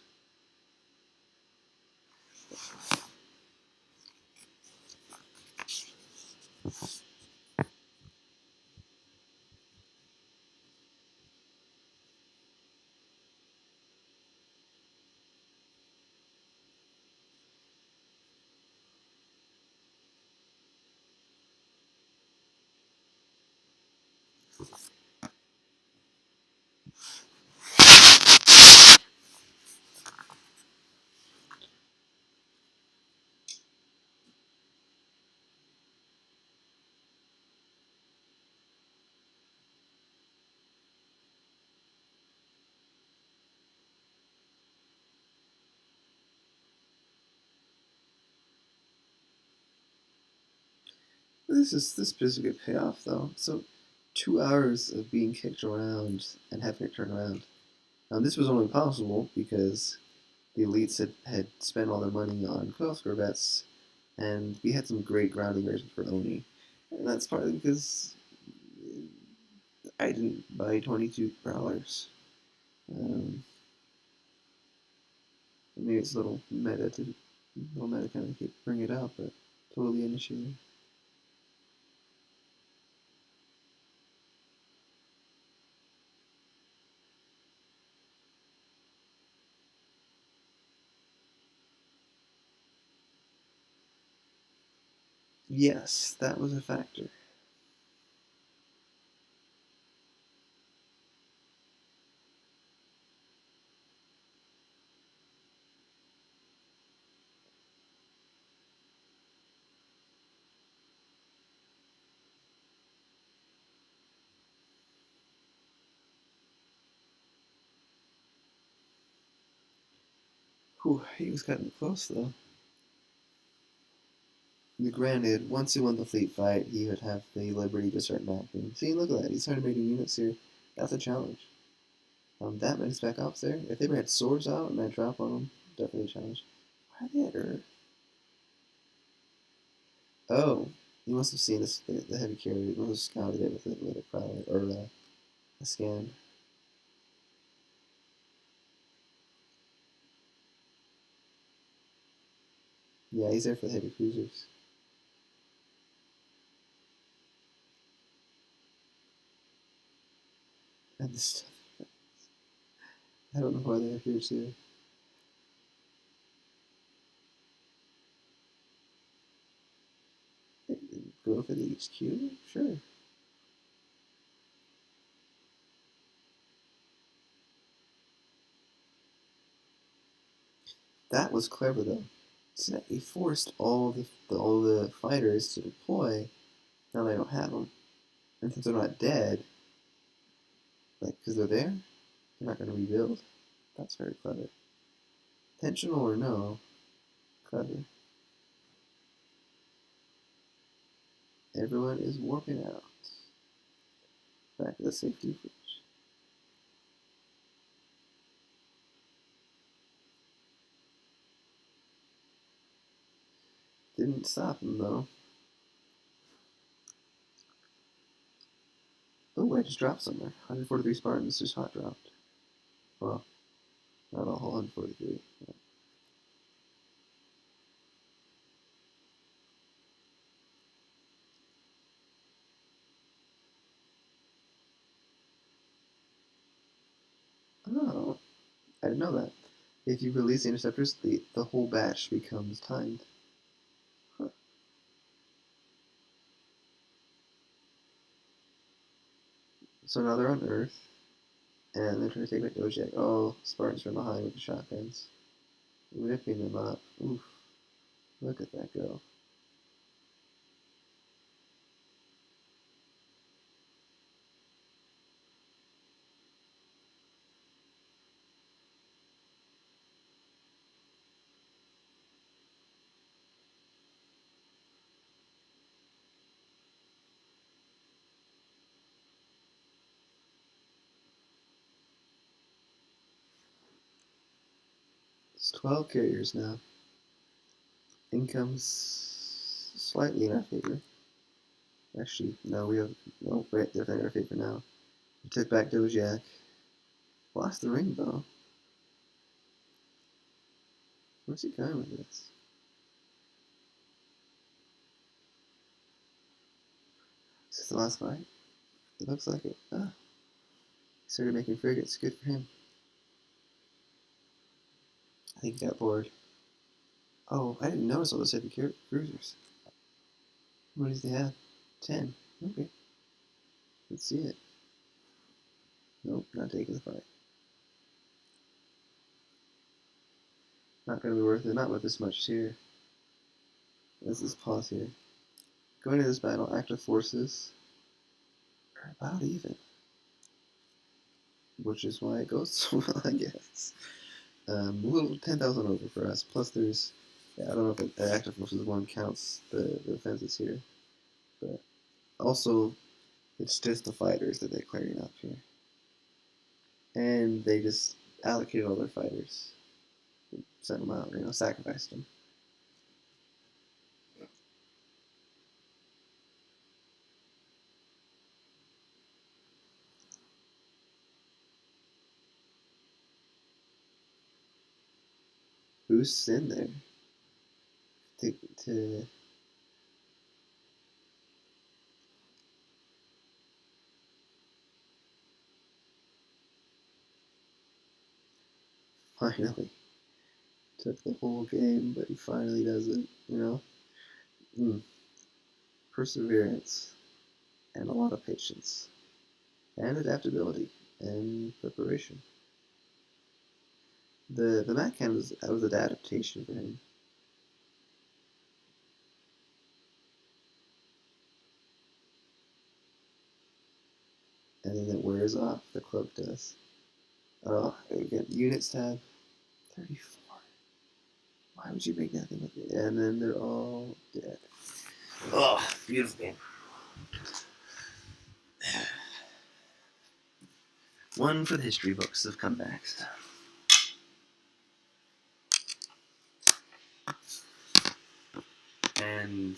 This is a good payoff though. So 2 hours of being kicked around and having it turn around. This was only possible because the elites had spent all their money on Quail Corvettes, and we had some great grounding rations for Oni. And that's partly because I didn't buy 22 prowlers. Maybe it's a little meta kind of keep bring it up, but totally initiated. Yes, that was a factor. Whew, he was cutting close though. Granted, once he won the fleet fight, he would have the liberty to start mapping. See, look at that. He started making units here. That's a challenge. That many Spec Ops there. If they ever had swords out and I drop on them, definitely a challenge. Why are they at Earth? Oh, you must have seen this, the heavy carrier. You must have scouted it with a prowler or a scan. Yeah, he's there for the heavy cruisers. And this stuff. I don't know why they're here too. Go for the HQ? Sure. That was clever though. See that he forced all the fighters to deploy. Now they don't have them, and since they're not dead, like because they're there, they're not going to rebuild. That's very clever. Intentional or no, clever. Everyone is warping out. Back to the safety bridge. Didn't stop him though. Oh, I just dropped somewhere. 143 Spartans just hot dropped. Well, not a whole 143. Oh, I didn't know that. If you release the interceptors, the whole batch becomes timed. Huh. So now they're on Earth, and they're trying to take back Dojiak. Oh, Spartans from behind with the shotguns. Ripping them up. Oof. Look at that go. It's 12 carriers now. Income's slightly in our favor. Actually, no, we have no, right, definitely in our favor now. We took back Dojiak. Lost the ring though. Where's he going with this? Is this the last fight? It looks like it. Ah, he started making frigates. Good for him. I think he got bored. Oh, I didn't notice all those heavy cruisers. What does he have? 10. Okay. Let's see it. Nope, not taking the fight. Not gonna be worth it. Not with this much here. Let's just pause here. Going into this battle, active forces are about even. Which is why it goes so well, I guess. A little 10,000 over for us. Plus there's, yeah, I don't know if the active forces one counts the defenses here. But also, it's just the fighters that they're clearing up here. And they just allocated all their fighters. Sent them out, sacrificed them. Boosts in there to finally took the whole game, but he finally does it. Perseverance and a lot of patience and adaptability and preparation. The Mac Can was an adaptation for him. And then it wears off. The cloak does. Oh, again, units tab 34. Why would you make that thing with it? And then they're all dead. Oh, beautiful game. One for the history books of comebacks. And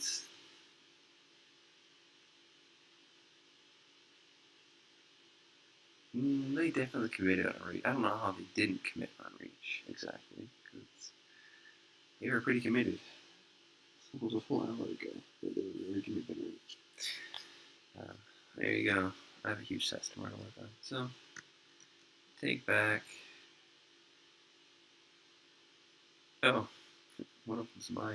they definitely committed on Reach. I don't know how they didn't commit on Reach exactly, because they were pretty committed. It was a full hour ago that they were committed on Reach. There you go. I have a huge test tomorrow to work on. So, take back. Oh, what opens my?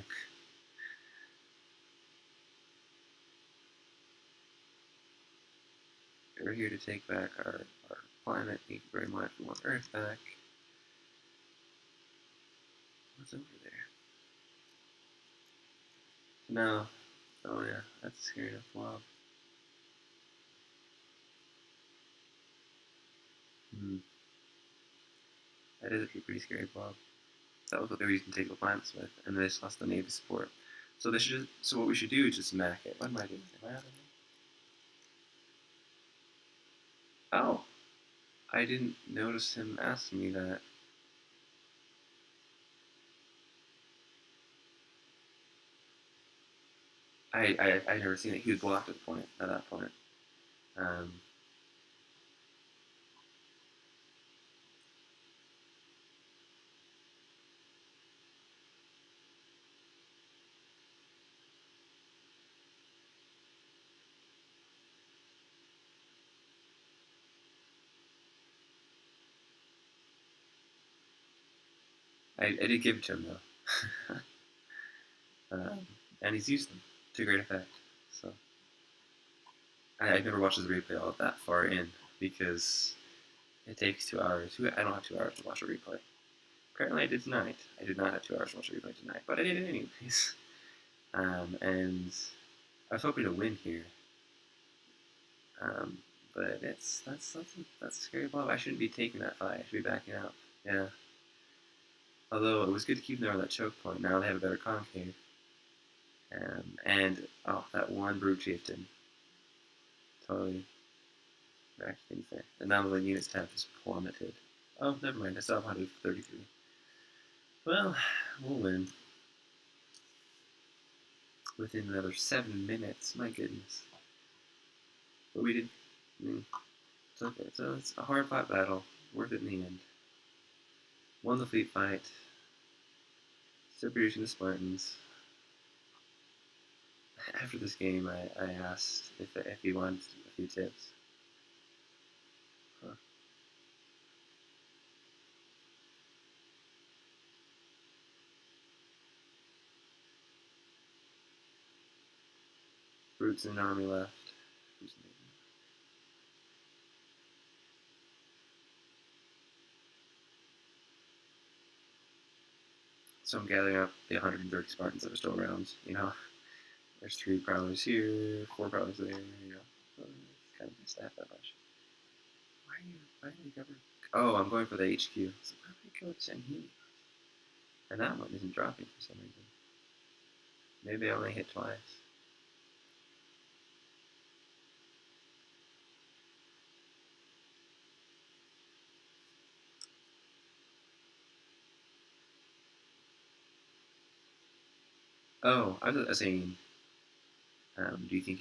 We're here to take back our planet. Thank you very much. We want Earth back. What's over there? No. Oh yeah, that's a scary enough blob. That is a pretty scary blob. That was what they were using to take the planets with, and they just lost the Navy support. So so what we should do is just smack it. What am I doing? Am I out of it? Oh, I didn't notice him asking me that. I never seen it. He was blocked at that point. Um, I did give it to him though, and he's used them to great effect. So I've never watched his replay all that far in because it takes 2 hours. I don't have 2 hours to watch a replay. Apparently, I did tonight. I did not have 2 hours to watch a replay tonight, but I did it anyways. And I was hoping to win here, um, but that's a scary blow. I shouldn't be taking that fight. I should be backing out. Yeah. Although it was good to keep them on that choke point. Now they have a better concave. And oh, that one brute chieftain totally wrecked things there. And now the units tab just plummeted. Oh, never mind. I still have 133. Well, we'll win within another 7 minutes. My goodness. But we did. I mean, it's okay. So it's a hard fought battle. Worth it in the end. Won the fleet fight. Still producing the Spartans. After this game, I asked if he wanted a few tips. Huh. Brutes in an army left. So I'm gathering up the 130 Spartans that are still around. There's 3 prowlers here, 4 prowlers there. So it's kind of missed that much. Why are you cover? Oh, I'm going for the HQ. So why would I go to Sanhili? And that one isn't dropping for some reason. Maybe I only hit twice. Oh, I was saying, do you think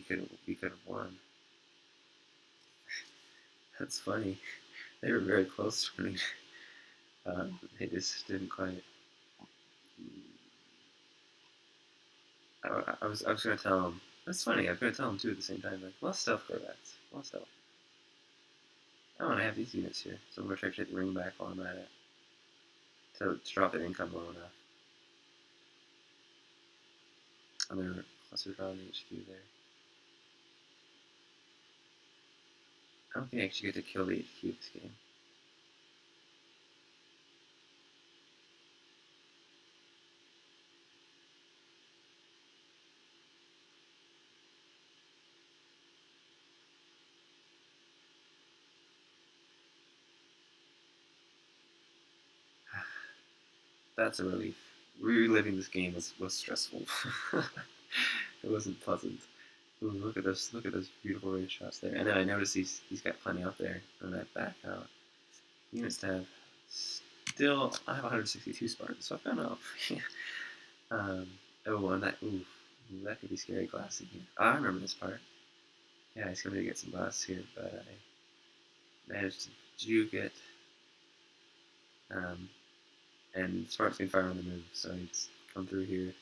we could have won? That's funny. They were very close to winning. They just didn't quite. I was gonna tell him. That's funny. I was gonna tell him too at the same time. Like, less stealth corvettes. Less stealth. Oh, and I have these units here, so I'm gonna try to take the ring back while I'm at it to drop their income low enough. And their clusters around the HQ there. I don't think I actually get to kill the HQ this game. That's a relief. Reliving this game was stressful. It wasn't pleasant. Ooh, look at this! Look at those beautiful raid shots there. And then I noticed he's got plenty up there on that back out. Units tab. Still, I have 162 Spartans, so I've gone up. um, oh, and that could be scary glass in here. I remember this part. Yeah, he's going to get some glass here, but I managed to juke it. And Sparks can fire on the move, so he's come through here,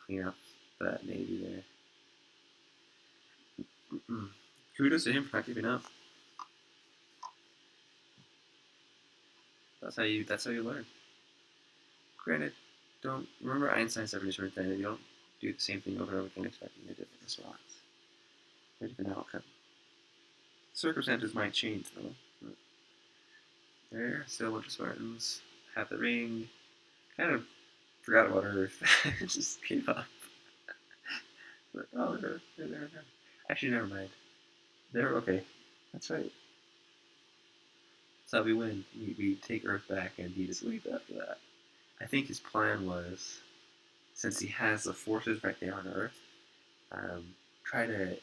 clean up that navy there. Kudos to him for not giving up. That's how you learn. Granted, don't remember Einstein's definition of insanity. You don't do the same thing over and over again expecting a different response, a different outcome. Circumstances might change though. But there, still a bunch of Spartans. Have the ring. Kind of forgot about Earth. Just gave up. But, oh, they're there. Actually, never mind. They're okay. That's right. That's how we win. We take Earth back, and he just leaves after that. I think his plan was, since he has the forces right there on Earth, try to.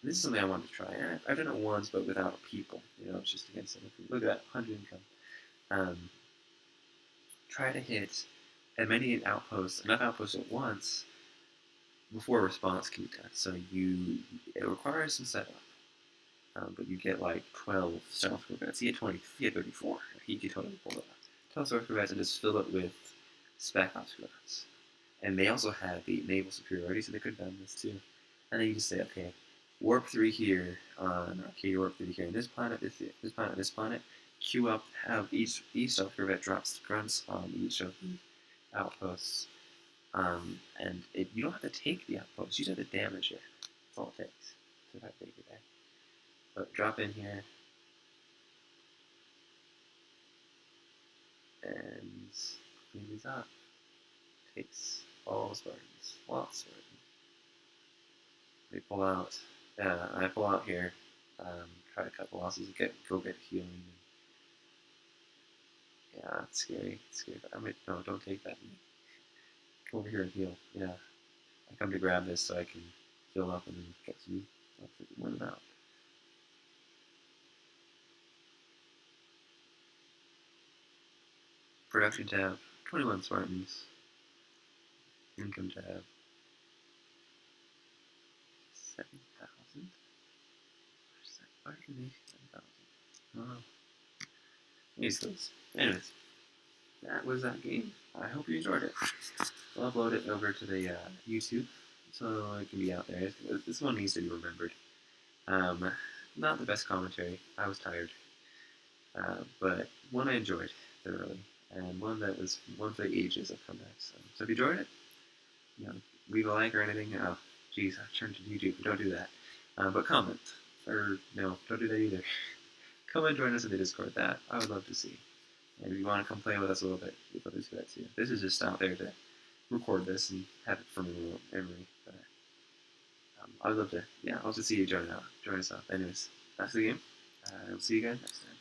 This is something I wanted to try. And I've done it once, but without people. It's just against them. Look at that, 100 income. Try to hit as many enough outposts at once before a response can be done. So it requires some setup. But you get like 12 stealth corvettes. He had 20. He had 34. He could totally pull it off. 12 stealth corvettes and just fill it with spec ops corvettes. And they also had the naval superiority, so they could have done this too. And then you just say, okay, warp 3 here on Arcadia, warp 3 here on this planet, this planet, this planet. queue up, have each stealth corvette drops grunts on each of the outposts. And you don't have to take the outpost, you just have to damage it. That's all it takes to have take it there. But drop in here, and clean these up. Takes all Spartans, lots of Spartans. They pull out, I pull out here, try to cut the losses, go get healing. Yeah, it's scary, it's scary. I mean, no, don't take that. Come over here and heal. Yeah, I come to grab this so I can heal up and then get some, win them out. Production tab, 21 Spartans. Income tab, 7,000. Why did they 7,000? Oh, useless. Anyways, that was that game. I hope you enjoyed it. I'll upload it over to the YouTube so it can be out there. This one needs to be remembered. Not the best commentary. I was tired. But one I enjoyed thoroughly, and one that was one for the ages of comebacks. So if you enjoyed it, leave a like or anything. Oh, geez, I turned to YouTube. Don't do that. But comment. Or, no, don't do that either. Come and join us in the Discord. That I would love to see. And if you want to come play with us a little bit, we'd love to see that too. This is just out there to record this and have it for memory. But I would love to, I'll just see you join us up. Anyways, that's the game. I'll see you guys next time.